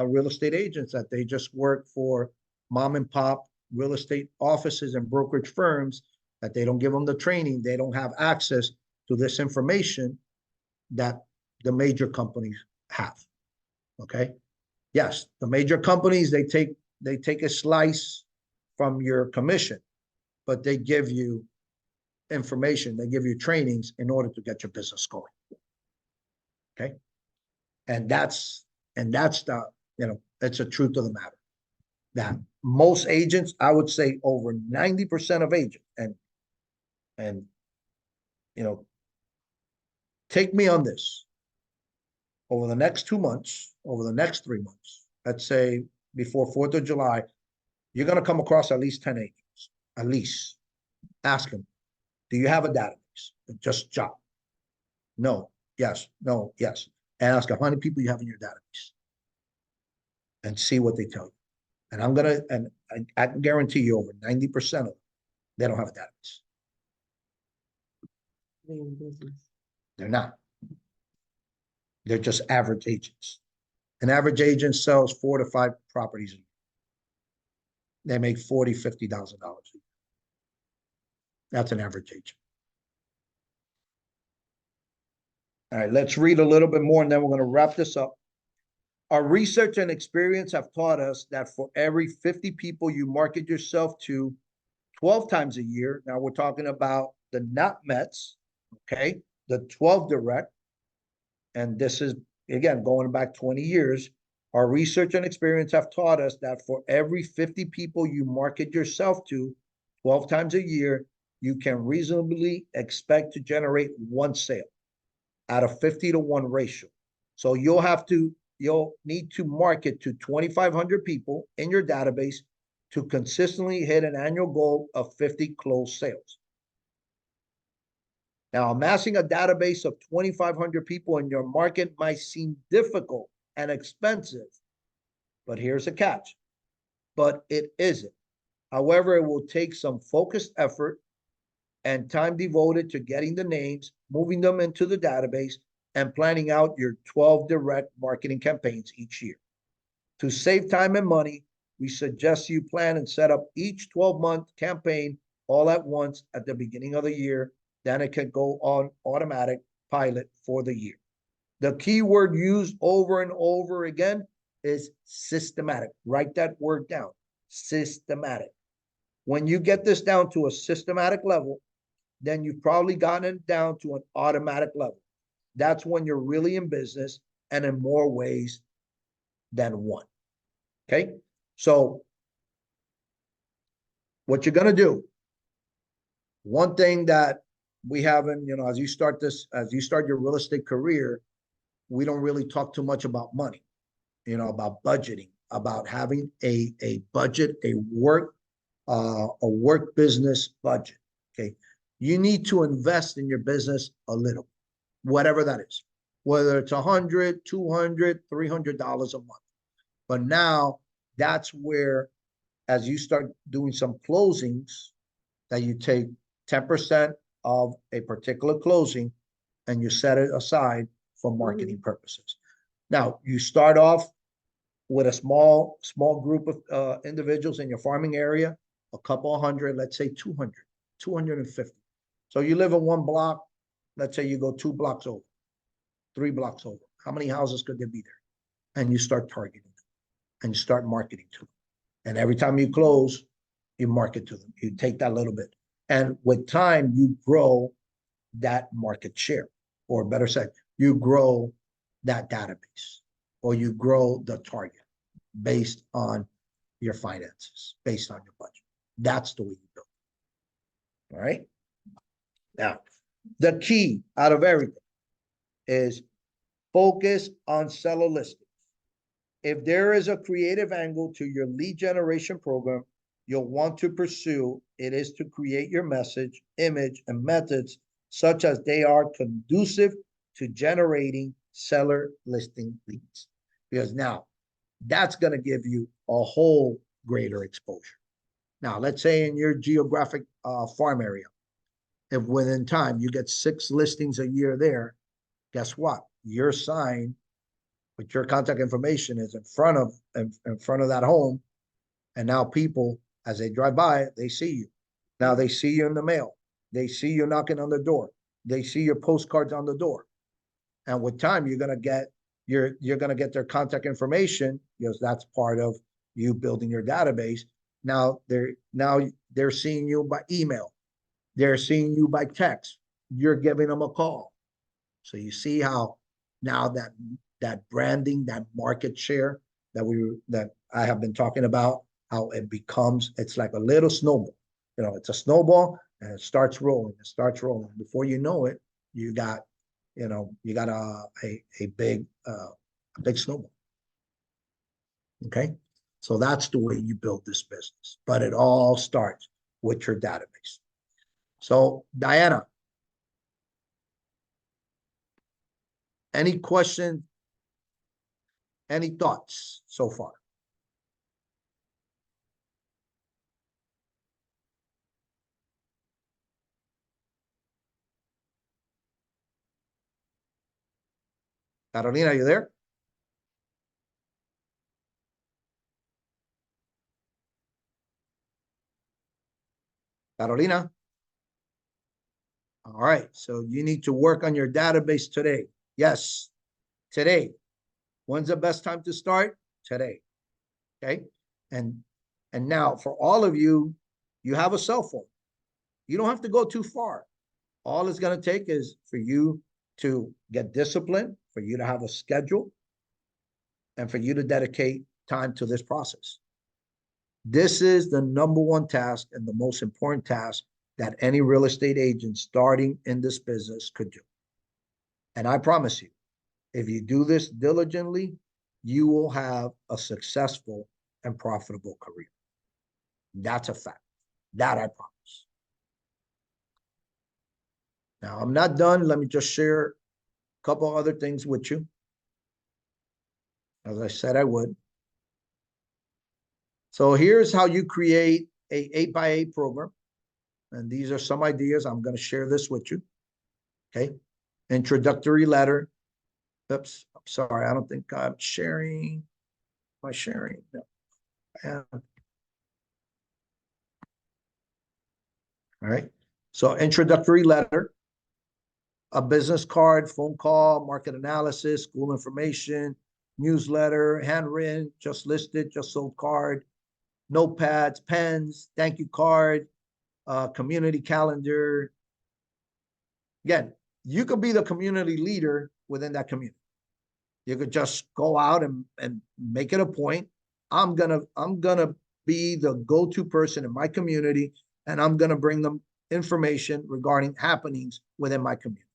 S1: real estate agents that they just work for mom and pop real estate offices and brokerage firms, that they don't give them the training. They don't have access to this information that the major companies have. Okay. Yes, the major companies, they take a slice from your commission, but they give you information, they give you trainings in order to get your business going. Okay. And that's the, you know, it's a truth of the matter that most agents, I would say over 90% of agents, and you know, take me on this. Over the next 2 months, over the next 3 months, let's say before 4th of July, you're going to come across at least 10 agents, at least. Ask them, do you have a database? Just job. No, yes, no, yes. and ask how many people you have in your database and see what they tell you. And I'm gonna, and I can guarantee you over 90% of them, they don't have a database.
S2: They in business.
S1: They're not. They're just average agents. An average agent sells 4 to 5 properties a year. They make $40,000, $50,000 a year. That's an average agent. All right, let's read a little bit more and then we're going to wrap this up. Our research and experience have taught us that for every 50 people you market yourself to 12 times a year, now we're talking about the not Mets, okay, the 12 direct, and this is, again, going back 20 years, our research and experience have taught us that for every 50 people you market yourself to 12 times a year, you can reasonably expect to generate 1 sale at a 50-to-1 ratio. So you'll need to market to 2,500 people in your database to consistently hit an annual goal of 50 closed sales. Now, amassing a database of 2,500 people in your market might seem difficult and expensive, but here's a catch. But it isn't. However, it will take some focused effort and time devoted to getting the names, moving them into the database, and planning out your 12 direct marketing campaigns each year. To save time and money, we suggest you plan and set up each 12-month campaign all at once at the beginning of the year. Then it can go on automatic pilot for the year. The key word used over and over again is systematic. Write that word down, systematic. When you get this down to a systematic level, then you've probably gotten it down to an automatic level. That's when you're really in business and in more ways than one. Okay? So what you're going to do, one thing that we haven't, as you start your real estate career, we don't really talk too much about money, about budgeting, about having a budget, a work business budget. Okay. You need to invest in your business a little, whatever that is, whether it's $100, $200, $300 a month. But now that's where, as you start doing some closings, that you take 10% of a particular closing and you set it aside for marketing purposes. Now, you start off with a small group of individuals in your farming area, a couple of hundred, let's say 200, 250. So you live in one block, let's say you go 2 blocks over, 3 blocks over. How many houses could there be there? And you start targeting them and you start marketing to them. And every time you close, you market to them. You take that little bit. And with time, you grow that market share, or better said, you grow that database, or you grow the target based on your finances, based on your budget. That's the way you build it. All right. Now, the key out of everything is focus on seller listings. If there is a creative angle to your lead generation program you'll want to pursue, it is to create your message, image, and methods such as they are conducive to generating seller listing leads. Because now that's going to give you a whole greater exposure. Now, let's say in your geographic farm area, if within time you get 6 listings a year there, guess what? Your sign with your contact information is in front of that home. And now people, as they drive by, they see you. Now they see you in the mail. They see you knocking on the door. They see your postcards on the door. And with time, you're gonna get their contact information, because that's part of you building your database. Now they're seeing you by email. They're seeing you by text. You're giving them a call. So you see how now that branding, that market share that I have been talking about, how it's like a little snowball. It's a snowball and it starts rolling. It starts rolling. Before you know it, you got a big snowball. Okay. So that's the way you build this business, but it all starts with your database. So Diana, any questions Any thoughts so far? Carolina, are you there? Carolina? All right, so you need to work on your database today. Yes, today. When's the best time to start? Today. Okay. And now for all of you, you have a cell phone. You don't have to go too far. All it's going to take is for you to get disciplined, for you to have a schedule, and for you to dedicate time to this process. This is the number one task and the most important task that any real estate agent starting in this business could do. And I promise you, if you do this diligently, you will have a successful and profitable career. That's a fact. That I promise. Now, I'm not done. Let me just share a couple other things with you. As I said, I would. So here's how you create a 8x8 program. And these are some ideas. I'm going to share this with you. Okay. Introductory letter. Oops. I'm sorry. I don't think I'm sharing. Am I sharing? No. All right. So introductory letter, a business card, phone call, market analysis, school information, newsletter, handwritten, just listed, just sold card, notepads, pens, thank you card, community calendar. Again, you could be the community leader within that community. You could just go out and make it a point. I'm gonna be the go-to person in my community, and I'm gonna bring them information regarding happenings within my community.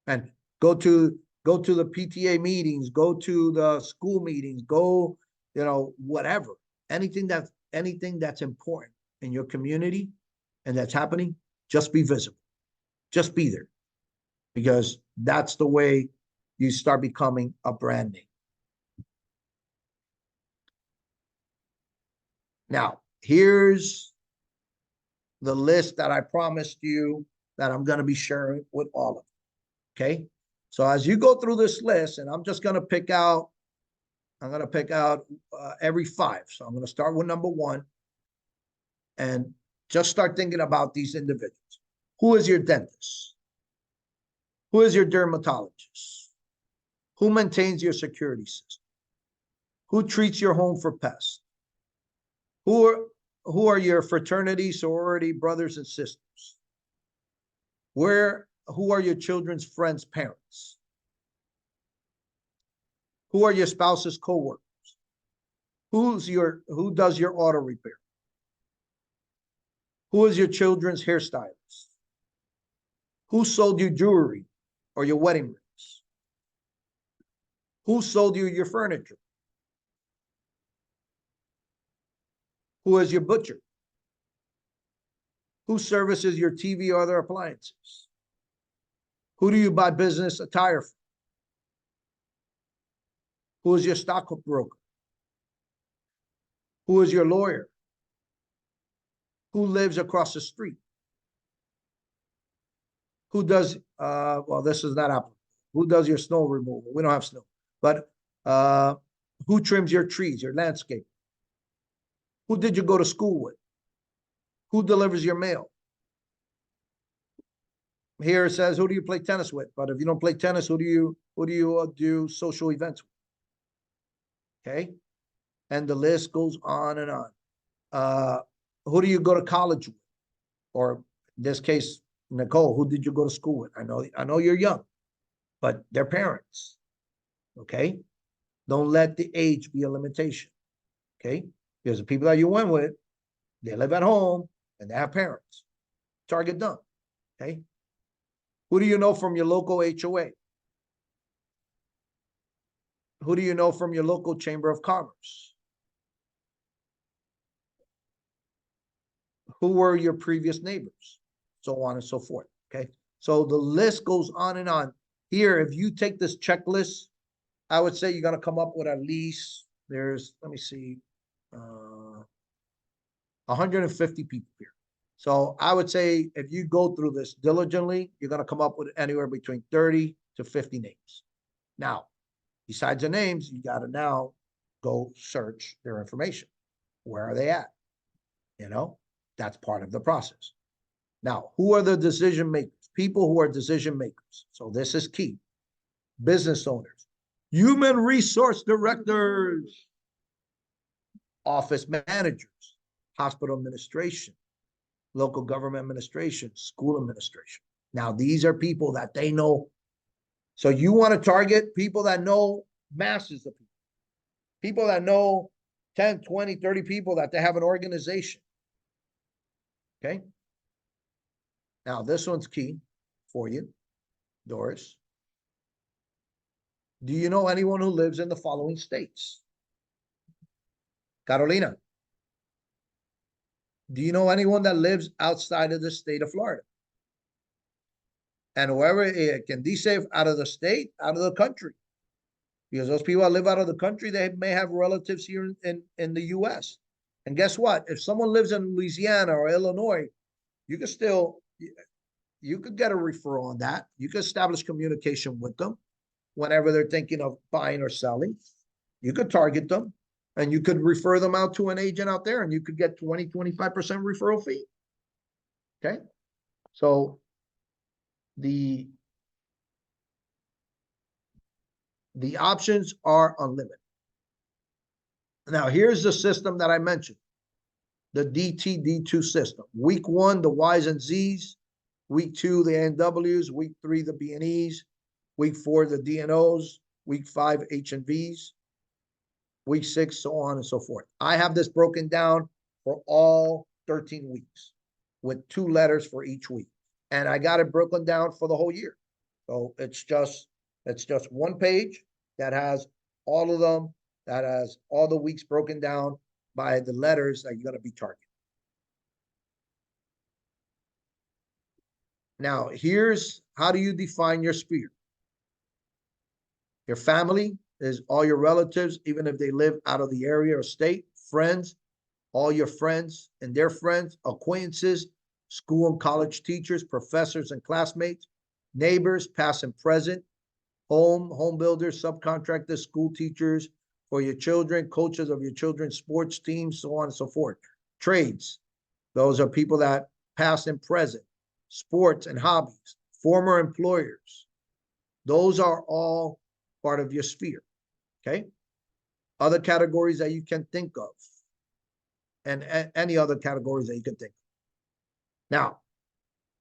S1: And go to the PTA meetings, go to the school meetings, go, whatever. Anything that's important in your community and that's happening, just be visible. Just be there. Because that's the way you start becoming a brand name. Now, here's the list that I promised you that I'm going to be sharing with all of you. Okay. So as you go through this list, and I'm going to pick out every 5. So I'm going to start with number 1 and just start thinking about these individuals. Who is your dentist? Who is your dermatologist? Who maintains your security system? Who treats your home for pests? Who are your fraternity, sorority brothers and sisters? Who are your children's friends' parents? Who are your spouse's co-workers? Who does your auto repair? Who is your children's hairstylist? Who sold you jewelry or your wedding rings? Who sold you your furniture? Who is your butcher? Who services your TV or other appliances? Who do you buy business attire from? Who is your stockbroker? Who is your lawyer? Who lives across the street? Who does, well, this is not applicable. Who does your snow removal? We don't have snow. But who trims your trees, your landscape? Who did you go to school with? Who delivers your mail? Here it says, who do you play tennis with? But if you don't play tennis, who do you do social events with? Okay. And the list goes on and on. Who do you go to college with? Or in this case, Nicole, who did you go to school with? I know you're young, but they're parents. Okay. Don't let the age be a limitation. Okay. Because the people that you went with, they live at home and they have parents. Target done. Okay. Who do you know from your local HOA? Who do you know from your local chamber of commerce? Who were your previous neighbors? So on and so forth. Okay. So the list goes on and on. Here, if you take this checklist I would say you're gonna come up with at least, let me see, 150 people here. So I would say if you go through this diligently, you're gonna come up with anywhere between 30 to 50 names. Now, besides the names, you gotta now go search their information. Where are they at? You know, that's part of the process. Now, who are the decision makers? People who are decision makers. So this is key. Business owners, human resource directors, office managers, hospital administration, local government administration, school administration. Now, these are people that they know. So you want to target people that know masses of people, people that know 10, 20, 30 people, that they have an organization. Okay. Now, this one's key for you, Doris. Do you know anyone who lives in the following states? Carolina, do you know anyone that lives outside of the state of Florida? And whoever can be safe out of the state, out of the country, because those people that live out of the country, they may have relatives here in the U.S. And guess what? If someone lives in Louisiana or Illinois, you could still, you could get a referral on that. You could establish communication with them whenever they're thinking of buying or selling. You could target them and you could refer them out to an agent out there and you could get 20, 25% referral fee. Okay. So the options are unlimited. Now, here's the system that I mentioned, the DTD2 system. Week 1, the Ys and Zs. Week 2, the NWs. Week 3, the B&Es. Week 4, the DNOs. Week 5, H and Vs. Week 6, so on and so forth. I have this broken down for all 13 weeks with 2 letters for each week. And I got it broken down for the whole year. So it's just one page that has all of them, that has all the weeks broken down by the letters that you're going to be targeting. Now, here's how do you define your sphere? Your family is all your relatives, even if they live out of the area or state. Friends, all your friends and their friends, acquaintances, school and college teachers, professors and classmates, neighbors, past and present, home builders, subcontractors, school teachers for your children, coaches of your children's sports teams, so on and so forth. Trades, those are people that past and present, sports and hobbies, former employers. Those are all part of your sphere, okay? Other categories that you can think of, and any other categories that you can think of. Now,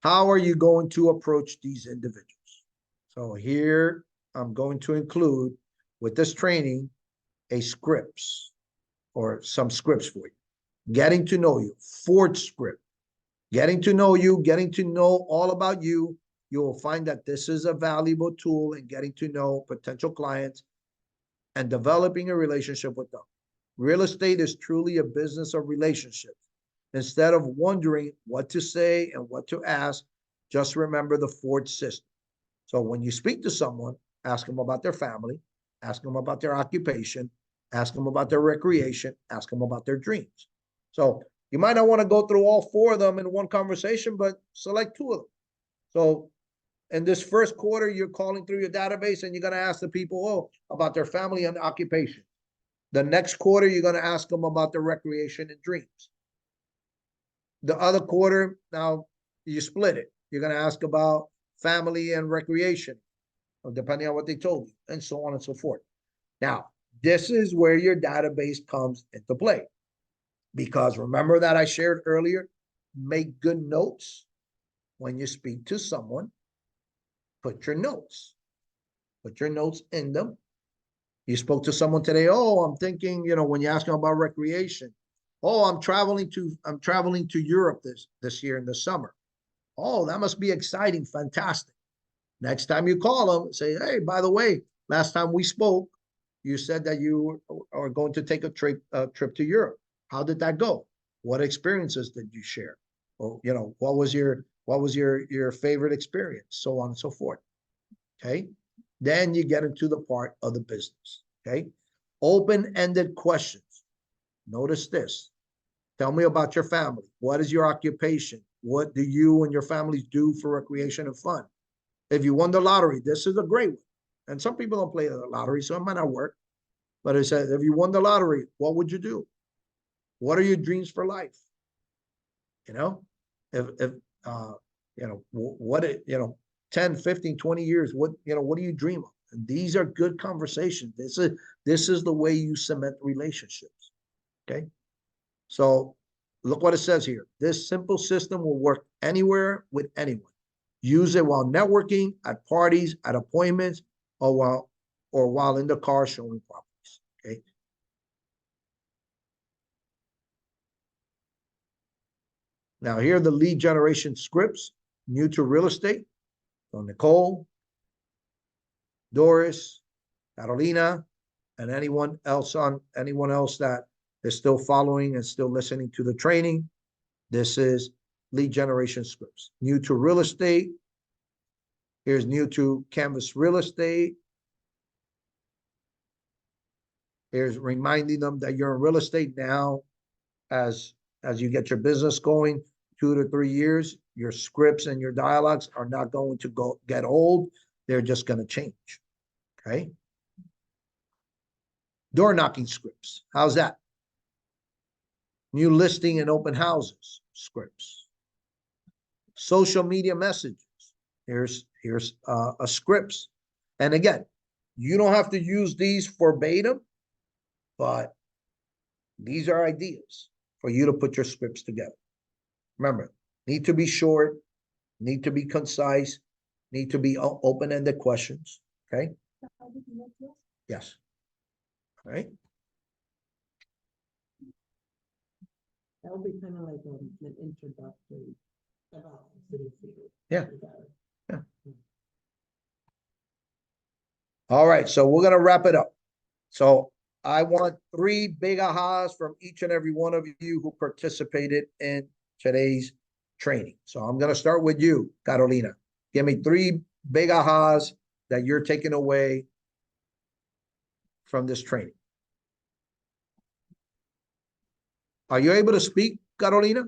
S1: how are you going to approach these individuals? So here, I'm going to include, with this training, a scripts, or some scripts for you. Getting to know you, Ford script. Getting to know you, getting to know all about you. You will find that this is a valuable tool in getting to know potential clients and developing a relationship with them. Real estate is truly a business of relationships. Instead of wondering what to say and what to ask, just remember the Ford system. So when you speak to someone, ask them about their family, ask them about their occupation, ask them about their recreation, ask them about their dreams. So you might not want to go through all 4 of them in one conversation, but select 2 of them. So in this first quarter, you're calling through your database and you're going to ask the people about their family and occupation. The next quarter, you're going to ask them about their recreation and dreams. The other quarter, now you split it. You're going to ask about family and recreation, depending on what they told you, and so on and so forth. Now, this is where your database comes into play. Because remember that I shared earlier, make good notes when you speak to someone. Put your notes in them. You spoke to someone today. Oh, I'm thinking, when you ask them about recreation. Oh, I'm traveling to Europe this year in the summer. Oh, that must be exciting, fantastic. Next time you call them, say, hey, by the way, last time we spoke, you said that you are going to take a trip to Europe. How did that go? What experiences did you share? Or, what was your favorite experience? So on and so forth. Okay. Then you get into the part of the business, okay? Open-ended questions. Notice this. Tell me about your family. What is your occupation? What do you and your families do for recreation and fun? If you won the lottery, this is a great one. And some people don't play the lottery, so it might not work. But it says, if you won the lottery, what would you do? What are your dreams for life? You know, if you know, what, 10, 15, 20 years, what do you dream of? And these are good conversations. This is the way you cement relationships. Okay. So look what it says here. This simple system will work anywhere with anyone. Use it while networking, at parties, at appointments, or while in the car showing properties. Okay. Now here are the lead generation scripts, new to real estate. So Nicole, Doris, Carolina, and anyone else that is still following and still listening to the training. This is lead generation scripts. New to real estate. Here's new to Canvas Real Estate. Here's reminding them that you're in real estate now. As you get your business going, 2 to 3 years, your scripts and your dialogues are not going to get old. They're just going to change. Okay. Door knocking scripts. How's that? New listing and open houses scripts. Social media messages. Here's a scripts. And again, you don't have to use these verbatim, but these are ideas for you to put your scripts together. Remember, need to be short, need to be concise, need to be open-ended questions. Okay. Yes. All right.
S2: That would be kind of like an introductory about city theater.
S1: Yeah. Yeah. All right. So we're going to wrap it up. So I want 3 big ahas from each and every one of you who participated in today's training. So I'm going to start with you, Carolina. Give me 3 big ahas that you're taking away from this training. Are you able to speak, Carolina?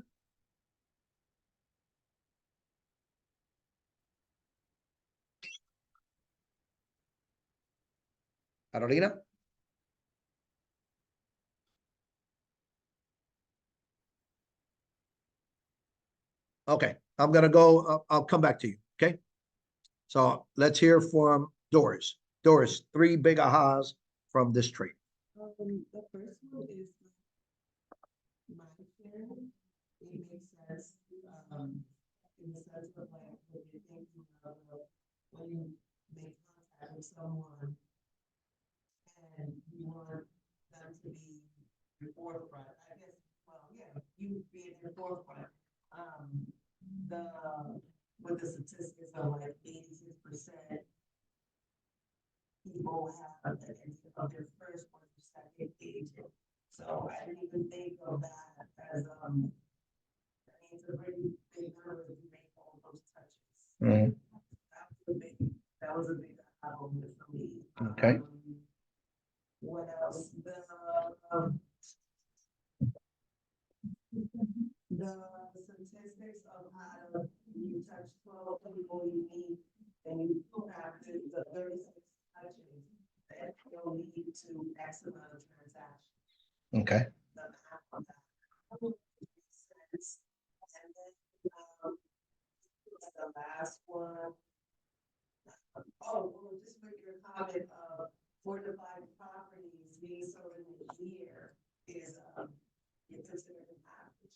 S1: Carolina? Okay, I'm gonna go, I'll come back to you, okay? So let's hear from Doris. Doris, 3 big ahas from this training.
S2: The first one is mind sharing. It makes sense, in the sense of like, when you're thinking of, when you make contact with someone and you want them to be your forefront, I guess, well, yeah, you be in your forefront. The, with the statistics of like 86% people have an idea of their first or second agent. So I didn't even think of that as, I mean, it's a pretty big number if you make all those touches. That was a big moment for me.
S1: Okay.
S2: What else? The statistics of how you touch 12 people you meet and you practice the 36 touches that will lead to X amount of transactions.
S1: Okay.
S2: The math of that makes sense. And then the last one. Just with your comment of 4 to 5 properties being sold in a year is considered an average.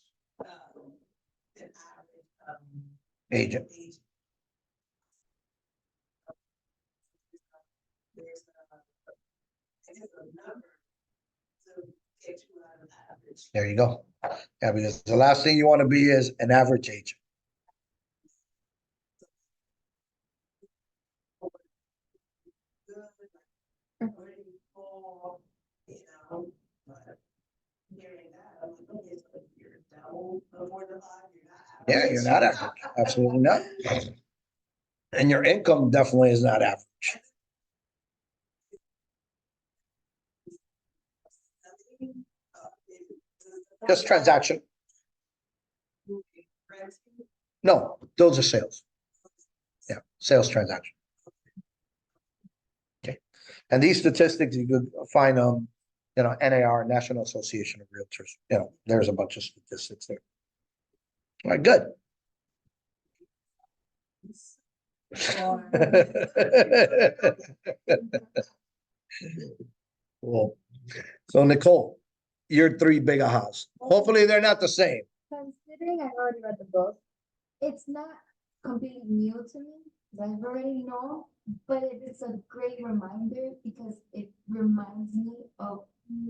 S1: Agent.
S2: There's a number to get you out of average.
S1: There you go. Yeah, because the last thing you want to be is an average agent. Yeah, you're not average. Absolutely not. And your income definitely is not average. Just transaction.
S2: Renting.
S1: No, those are sales. Yeah, sales transaction. Okay. And these statistics, you could find you know, NAR, National Association of Realtors. You know, there's a bunch of statistics there. All right, good. Cool. So Nicole, your three big ahas. Hopefully they're not the same.
S3: Considering I already read the book, it's not completely new to me, 'cause I already know, but it's a great reminder because it reminds me of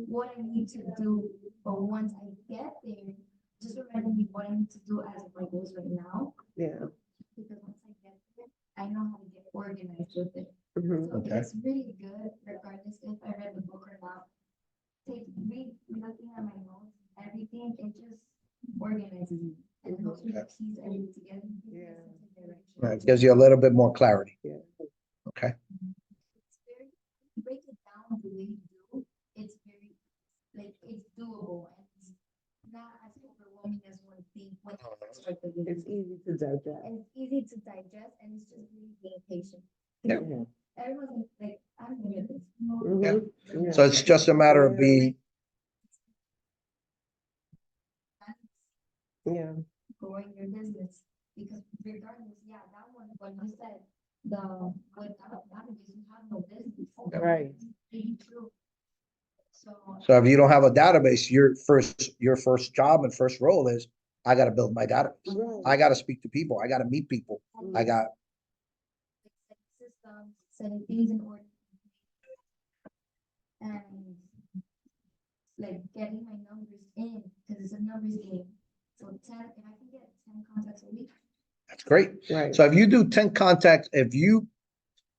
S3: what I need to do. But once I get there, just reminding me what I need to do as of my goals right now.
S2: Yeah.
S3: Because once I get there, I know how to get organized with it.
S2: Mhm.
S3: So
S1: Okay.
S3: it's really good, regardless if I read the book or not. Looking at my notes, everything, it just organizes me and helps me
S1: Okay.
S3: piece everything together. Gives me a
S2: Yeah.
S3: sense of direction.
S1: Right, it gives you a little bit more clarity.
S2: Yeah.
S1: Okay.
S3: It's very, break it down the way you do, it's very, like, it's doable and it's not as overwhelming as one think when you start the
S2: It's
S3: video.
S2: easy to digest.
S3: And it's easy to digest and it's just really being patient.
S1: Yeah.
S2: Yeah.
S3: Everyone's like, I'm good at this.
S2: Mhm. Yeah.
S1: So it's just a matter of being,
S2: Yeah.
S3: Growing your business, because regardless, yeah, that one, when you said without database, you have no business.
S2: Right.
S3: Really true. So,
S1: so if you don't have a database, your first job and first role is, I gotta build my database. I
S2: Right.
S1: gotta speak to people. I gotta meet people. I got,
S3: like, setting systems, setting things in order. And like getting my numbers in, because it's a numbers game. So 10, if I can get 10 contacts a week,
S1: that's great.
S2: Right.
S1: So if you do 10 contacts,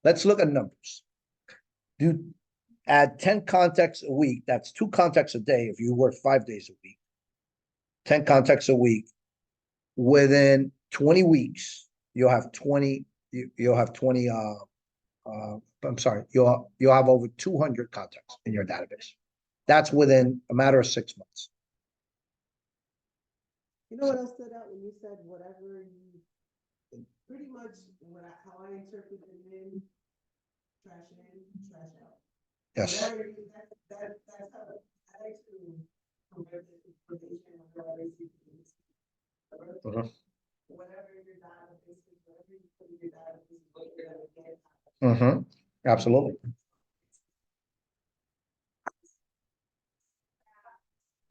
S1: let's look at numbers. Do add 10 contacts a week, that's 2 contacts a day if you work 5 days a week. 10 contacts a week. Within 20 weeks, you'll have 20, you'll have 20, I'm sorry, you'll have over 200 contacts in your database. That's within a matter of 6 months.
S2: You know what else stood out when you said whatever you, pretty much how I interpret it in, trash in, trash out.
S1: Yes.
S2: Whatever you, that's how I like to convert this information, whatever I see.
S1: Mhm.
S2: Whatever your database is, whatever you put in your database is what you're gonna get.
S1: Mm-hmm. Absolutely.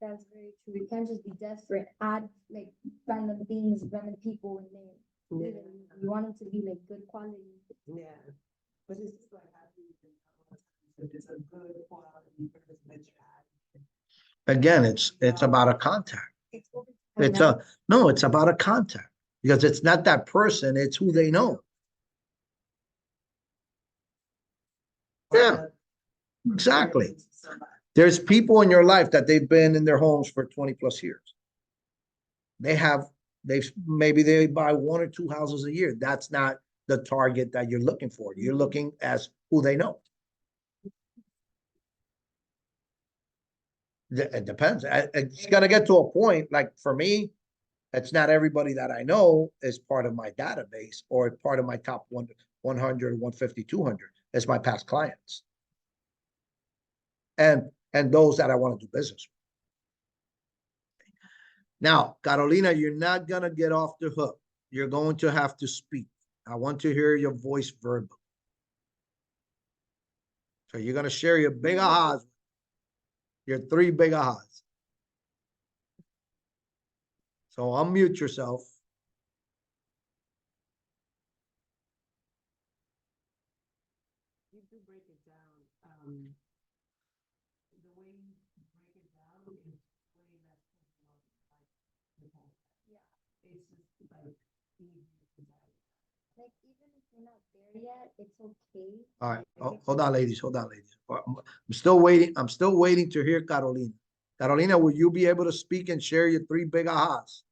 S3: that's very true. You can't just be desperate, add like random things, random people in there.
S2: Yeah.
S3: You want them to be like good quality.
S2: Yeah. But it's just like, how do you know if it's a good quality person that you have?
S1: Again, it's about a contact.
S3: It's open.
S1: No, it's about a contact because it's not that person, it's who they know. Yeah, exactly. There's people in your life that they've been in their homes for 20 plus years. Maybe they buy 1 or 2 houses a year. That's not the target that you're looking for. You're looking as who they know. It depends. It's gonna get to a point, like for me, it's not everybody that I know is part of my database or part of my top 100, 150, 200. It's my past clients. And those that I want to do business with. Now, Carolina, you're not gonna get off the hook. You're going to have to speak. I want to hear your voice verbal. So you're gonna share your big ahas, your 3 big ahas. So unmute yourself.
S2: You do break it down, the way you break it down is way less personal, like, yeah, it's just like easier to digest.
S3: Like even if you're not there yet, it's okay.
S1: All right. Oh, hold on, ladies. Hold on, ladies. I'm still waiting. I'm still waiting to hear Carolina. Carolina, will you be able to speak and share your 3 big ahas?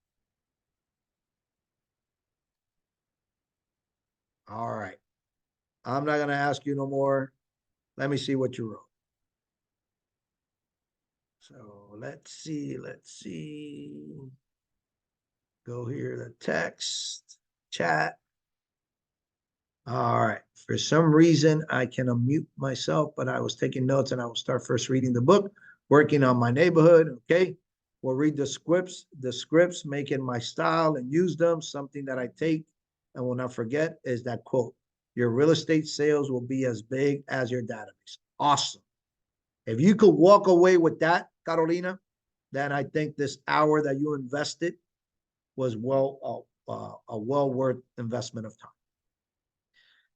S1: All right. I'm not gonna ask you no more. Let me see what you wrote. So let's see. Go here to text, chat. All right. For some reason, I can unmute myself, but I was taking notes and I will start first reading the book, working on my neighborhood. Okay. We'll read the scripts, make it my style and use them. Something that I take and will not forget is that quote, your real estate sales will be as big as your database. Awesome. If you could walk away with that, Carolina, then I think this hour that you invested was a well worth investment of time.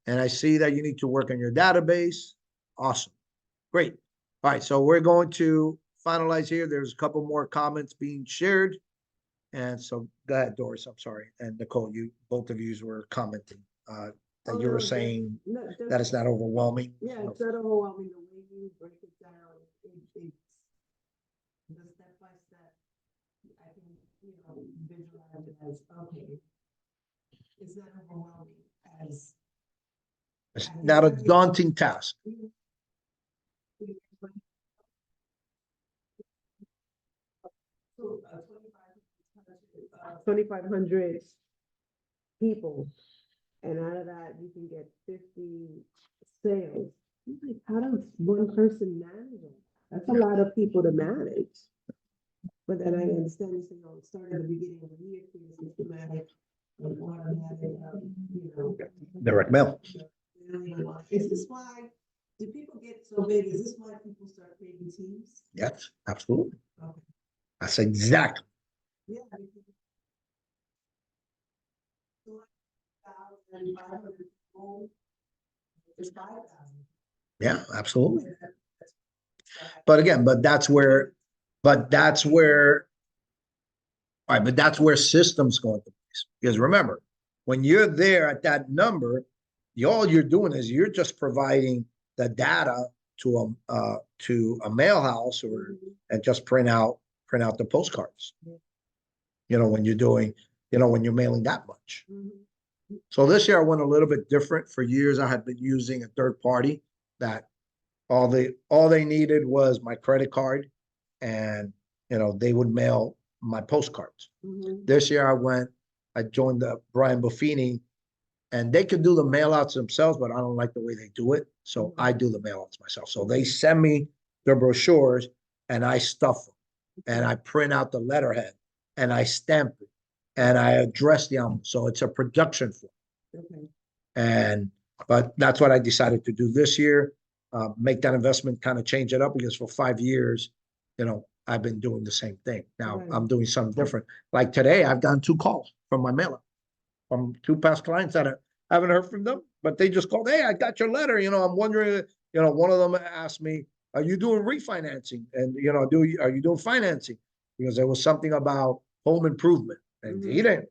S1: And I see that you need to work on your database. Awesome. Great. All right. So we're going to finalize here. There's a couple more comments being shared. And so go ahead, Doris. I'm sorry. And Nicole, both of you were commenting that you were saying that it's not overwhelming.
S2: Yeah, it's not overwhelming. The way you break it down, it's the step by step. I can, visualize it as, okay, it's not overwhelming as.
S1: It's not a daunting task.
S2: So, 2,500 people, and out of that, you can get 50 sales. I'm like, how does one person manage it? That's a lot of people to manage. But then I understand you say, start at the beginning of the year, systematic, automatic,
S1: Direct mail.
S2: Is this why, do people get so big? Is this why people start creating teams?
S1: Yes, absolutely.
S2: Okay.
S1: That's exactly.
S2: Yeah. 500 people, it's 5,000.
S1: Yeah, absolutely. But again, that's where systems go into place. Because remember, when you're there at that number, all you're doing is you're just providing the data to a mail house and just print out the postcards. When you're doing, when you're mailing that much. So this year I went a little bit different. For years I had been using a third party that all they needed was my credit card, and they would mail my postcards. This year I joined the Brian Buffini, and they could do the mail outs themselves, but I don't like the way they do it. So I do the mail outs myself. So they send me their brochures and I stuff them and I print out the letterhead and I stamp it and I address the envelope. So it's a production form. Okay. But that's what I decided to do this year. Make that investment, kind of change it up, because for 5 years, I've been doing the same thing. Now I'm doing something different. Like today, I've gotten 2 calls from my mailer, from 2 past clients that I haven't heard from them, but they just called. Hey, I got your letter. I'm wondering, one of them asked me, are you doing refinancing? And, are you doing financing? Because there was something about home improvement, and he didn't,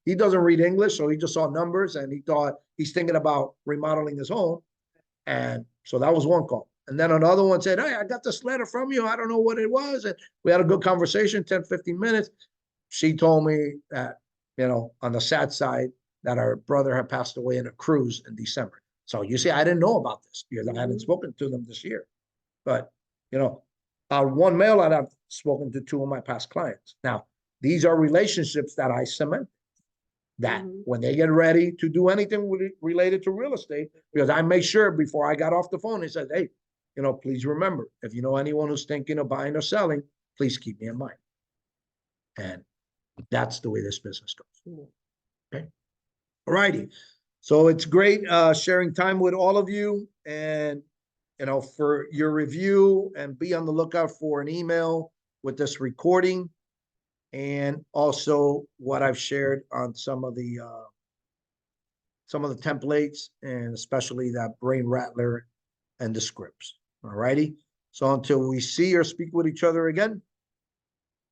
S1: he doesn't read English. So he just saw numbers and he thought he's thinking about remodeling his home. And so that was one call. And then another one said, hey, I got this letter from you. I don't know what it was. And we had a good conversation, 10, 15 minutes. She told me that, on the sad side, that our brother had passed away in a cruise in December. So you see, I didn't know about this because I hadn't spoken to them this year. But, on one mail out, I've spoken to 2 of my past clients. Now, these are relationships that I cement, that when they get ready to do anything related to real estate, because I make sure before I got off the phone, he said, hey, please remember, if you know anyone who's thinking of buying or selling, please keep me in mind. And that's the way this business goes. Okay. All righty. So it's great sharing time with all of you, and for your review, and be on the lookout for an email with this recording, and also what I've shared on some of the templates, and especially that brain rattler and the scripts. All righty. So until we see or speak with each other again,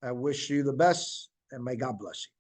S1: I wish you the best, and may God bless you.